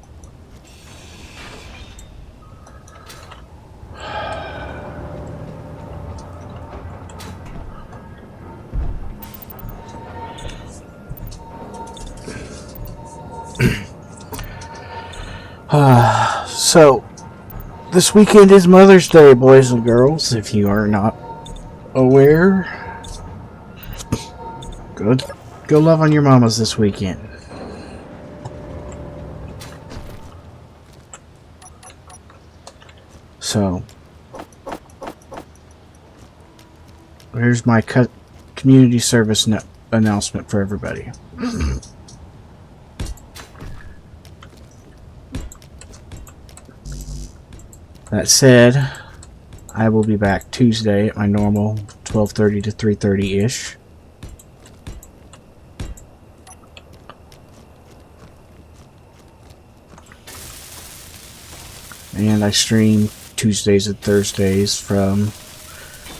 So, this weekend is Mother's Day, boys and girls. If you are not aware, go love on your mamas this weekend. So, here's my community service announcement for everybody. That said, I will be back Tuesday at my normal 12:30 to 3:30-ish. And I stream Tuesdays and Thursdays from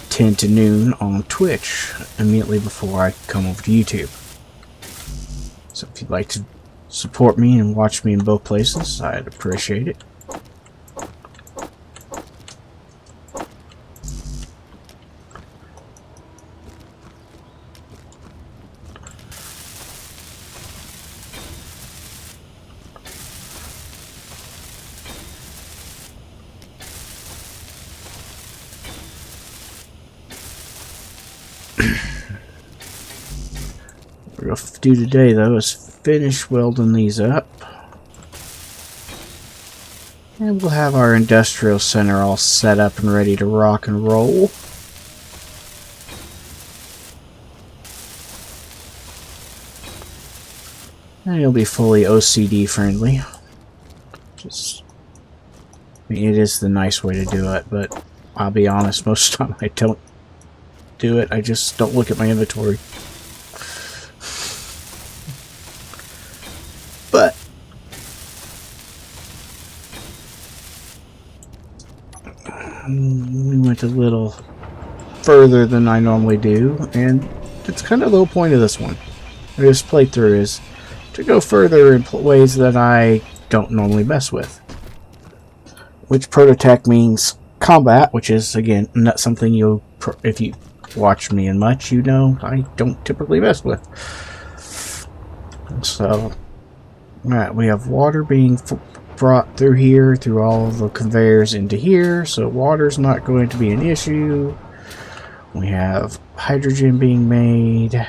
10 to noon on Twitch immediately before I come over to YouTube. So if you'd like to support me and watch me in both places, I'd appreciate it. What we're going to do today, though, is finish welding these up. And we'll have our industrial center all set up and ready to rock and roll. And it'll be fully OCD friendly. I mean, it is the nice way to do it, but I'll be honest, most of the time I don't do it. I just don't look at my inventory. But we went a little further than I normally do, and it's kind of the whole point of this one. This playthrough is to go further in ways that I don't normally mess with. Which Prototech means combat, which is, again, not something you, if you watch me in much, you know I don't typically mess with. So, alright, we have water being brought through here, through all the conveyors into here, so water's not going to be an issue. We have hydrogen being made.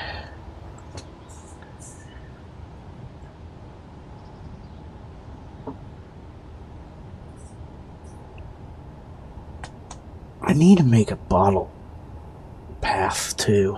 I need to make a bottle path too.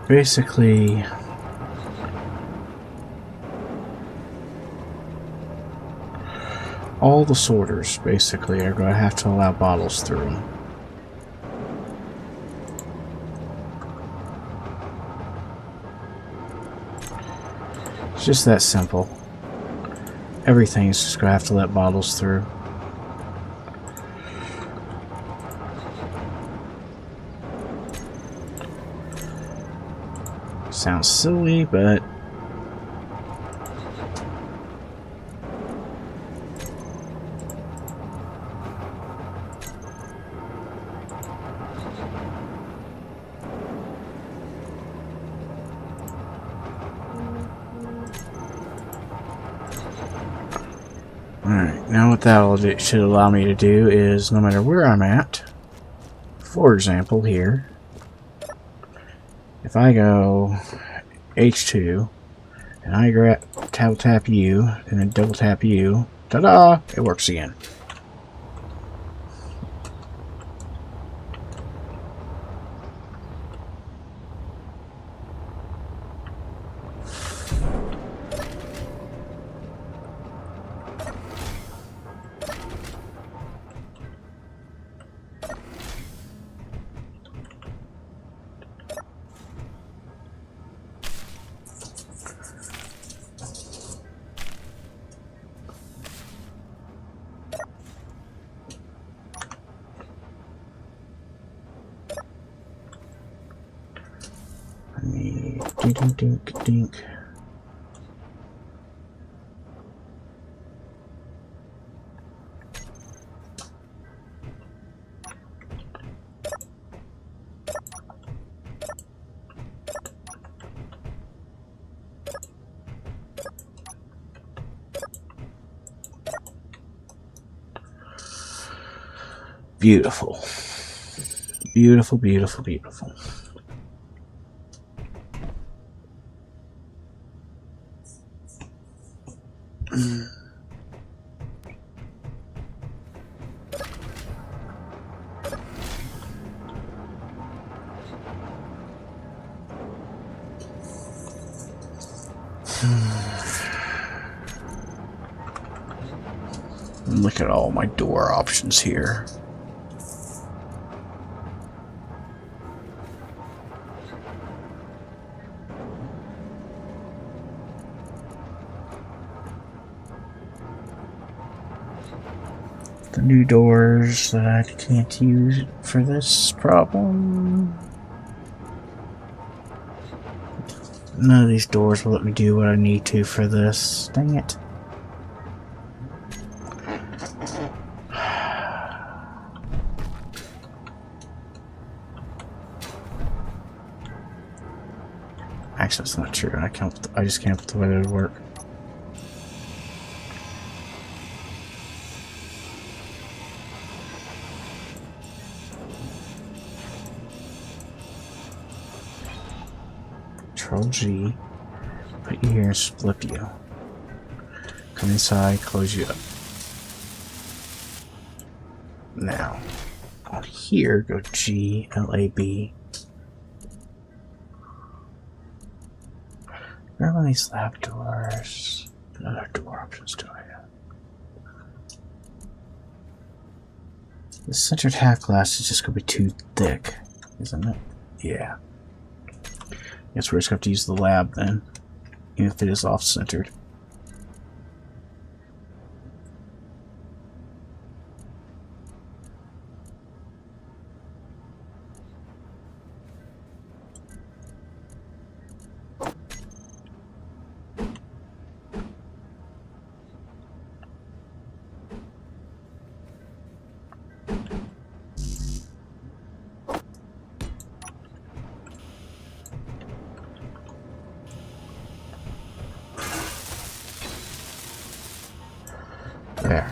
Basically, all the sorters basically are going to have to allow bottles through them. It's just that simple. Everything's just going to have to let bottles through. Sounds silly, but Alright, now what that should allow me to do is, no matter where I'm at, for example here, if I go H2, and I tap you, and then double tap you, ta-da! It works again. Dink, dink, dink. Beautiful. Beautiful, beautiful, beautiful. Look at all my door options here. The new doors that I can't use for this problem. None of these doors will let me do what I need to for this. Dang it. Actually, that's not true. I just can't put the way that would work. Control G, put you here and split you. Come inside, close you up. Now, on here, go G, L, A, B. Where are these lab doors? What other door options do I have? The centered half glass is just going to be too thick, isn't it? Yeah. Guess we're just going to have to use the lab then, even if it is off-centered. There.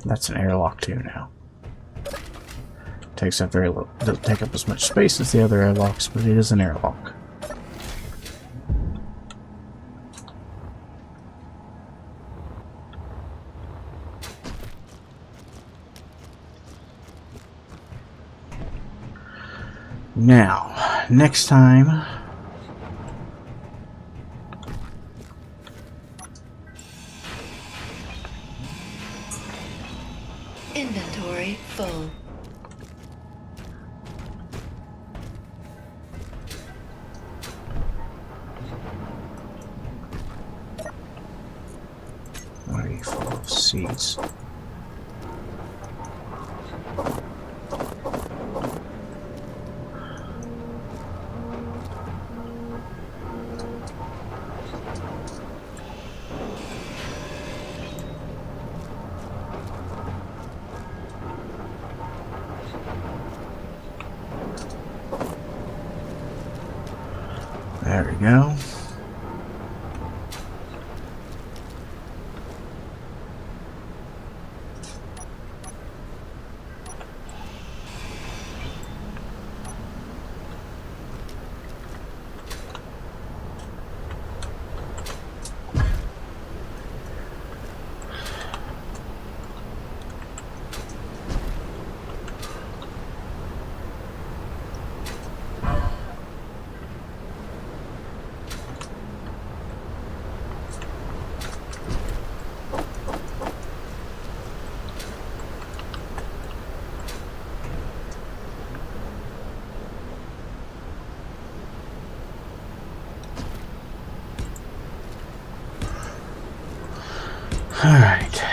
That's an airlock too now. Takes up very little. Doesn't take up as much space as the other airlocks, but it is an airlock. Now, next time. Inventory full. Already full of seeds. There we go. Alright.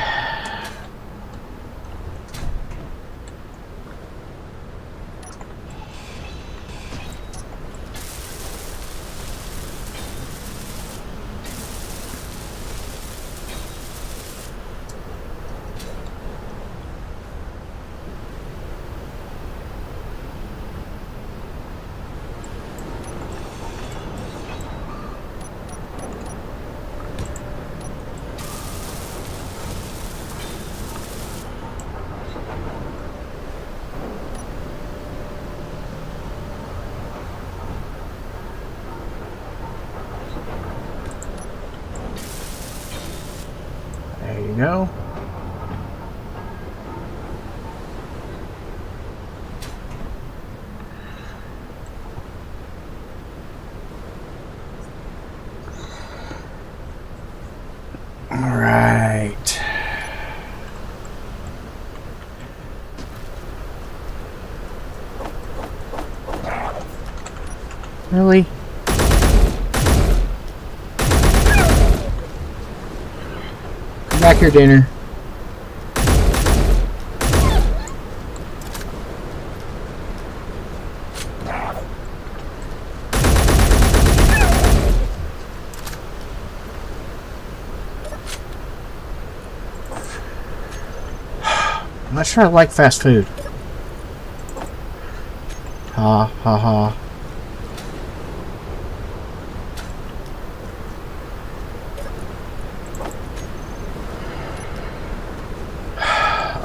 There you go. All right. Really? Come back here, Dinner. I'm not sure I like fast food. Ha ha ha.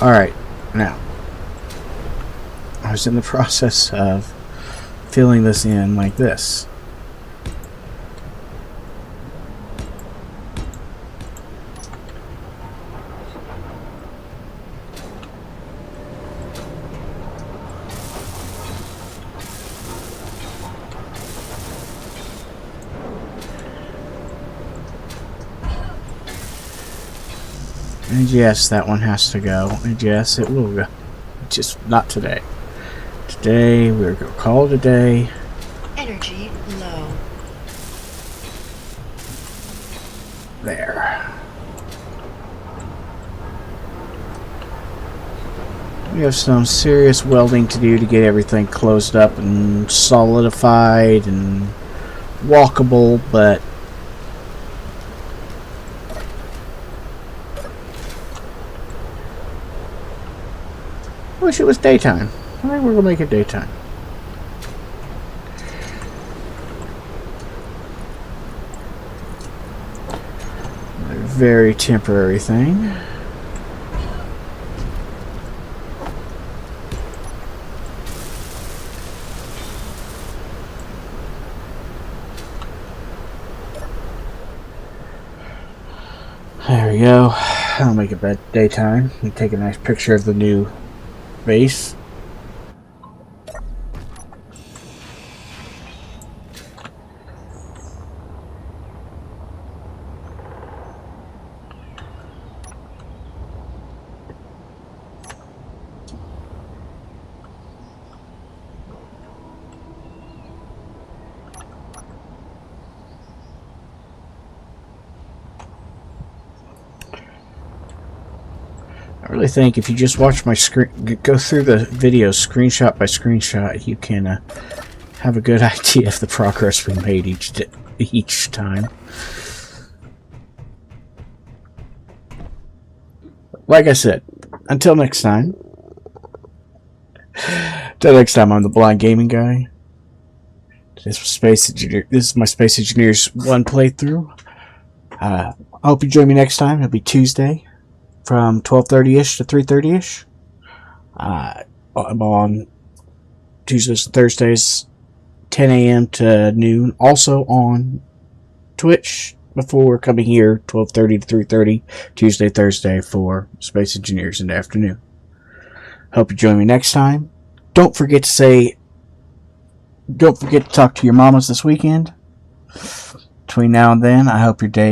Alright, now. I was in the process of filling this in like this. And yes, that one has to go. And yes, it will go. Just not today. Today, we're going to call it a day. Energy low. There. We have some serious welding to do to get everything closed up and solidified and walkable, but I wish it was daytime. Alright, we're gonna make it daytime. A very temporary thing. There we go. I'll make it daytime and take a nice picture of the new base. I really think if you just watch my screen, go through the video screenshot by screenshot, you can have a good idea of the progress we made each time. Like I said, until next time. Until next time, I'm the Blind Gaming Guy. This is my Space Engineers 1 playthrough. I hope you join me next time. It'll be Tuesday from 12:30ish to 3:30ish. I'm on Tuesdays and Thursdays, 10 a.m. to noon. Also on Twitch before coming here, 12:30 to 3:30, Tuesday, Thursday for Space Engineers in the afternoon. Hope you join me next time. Don't forget to talk to your mamas this weekend. Between now and then, I hope your day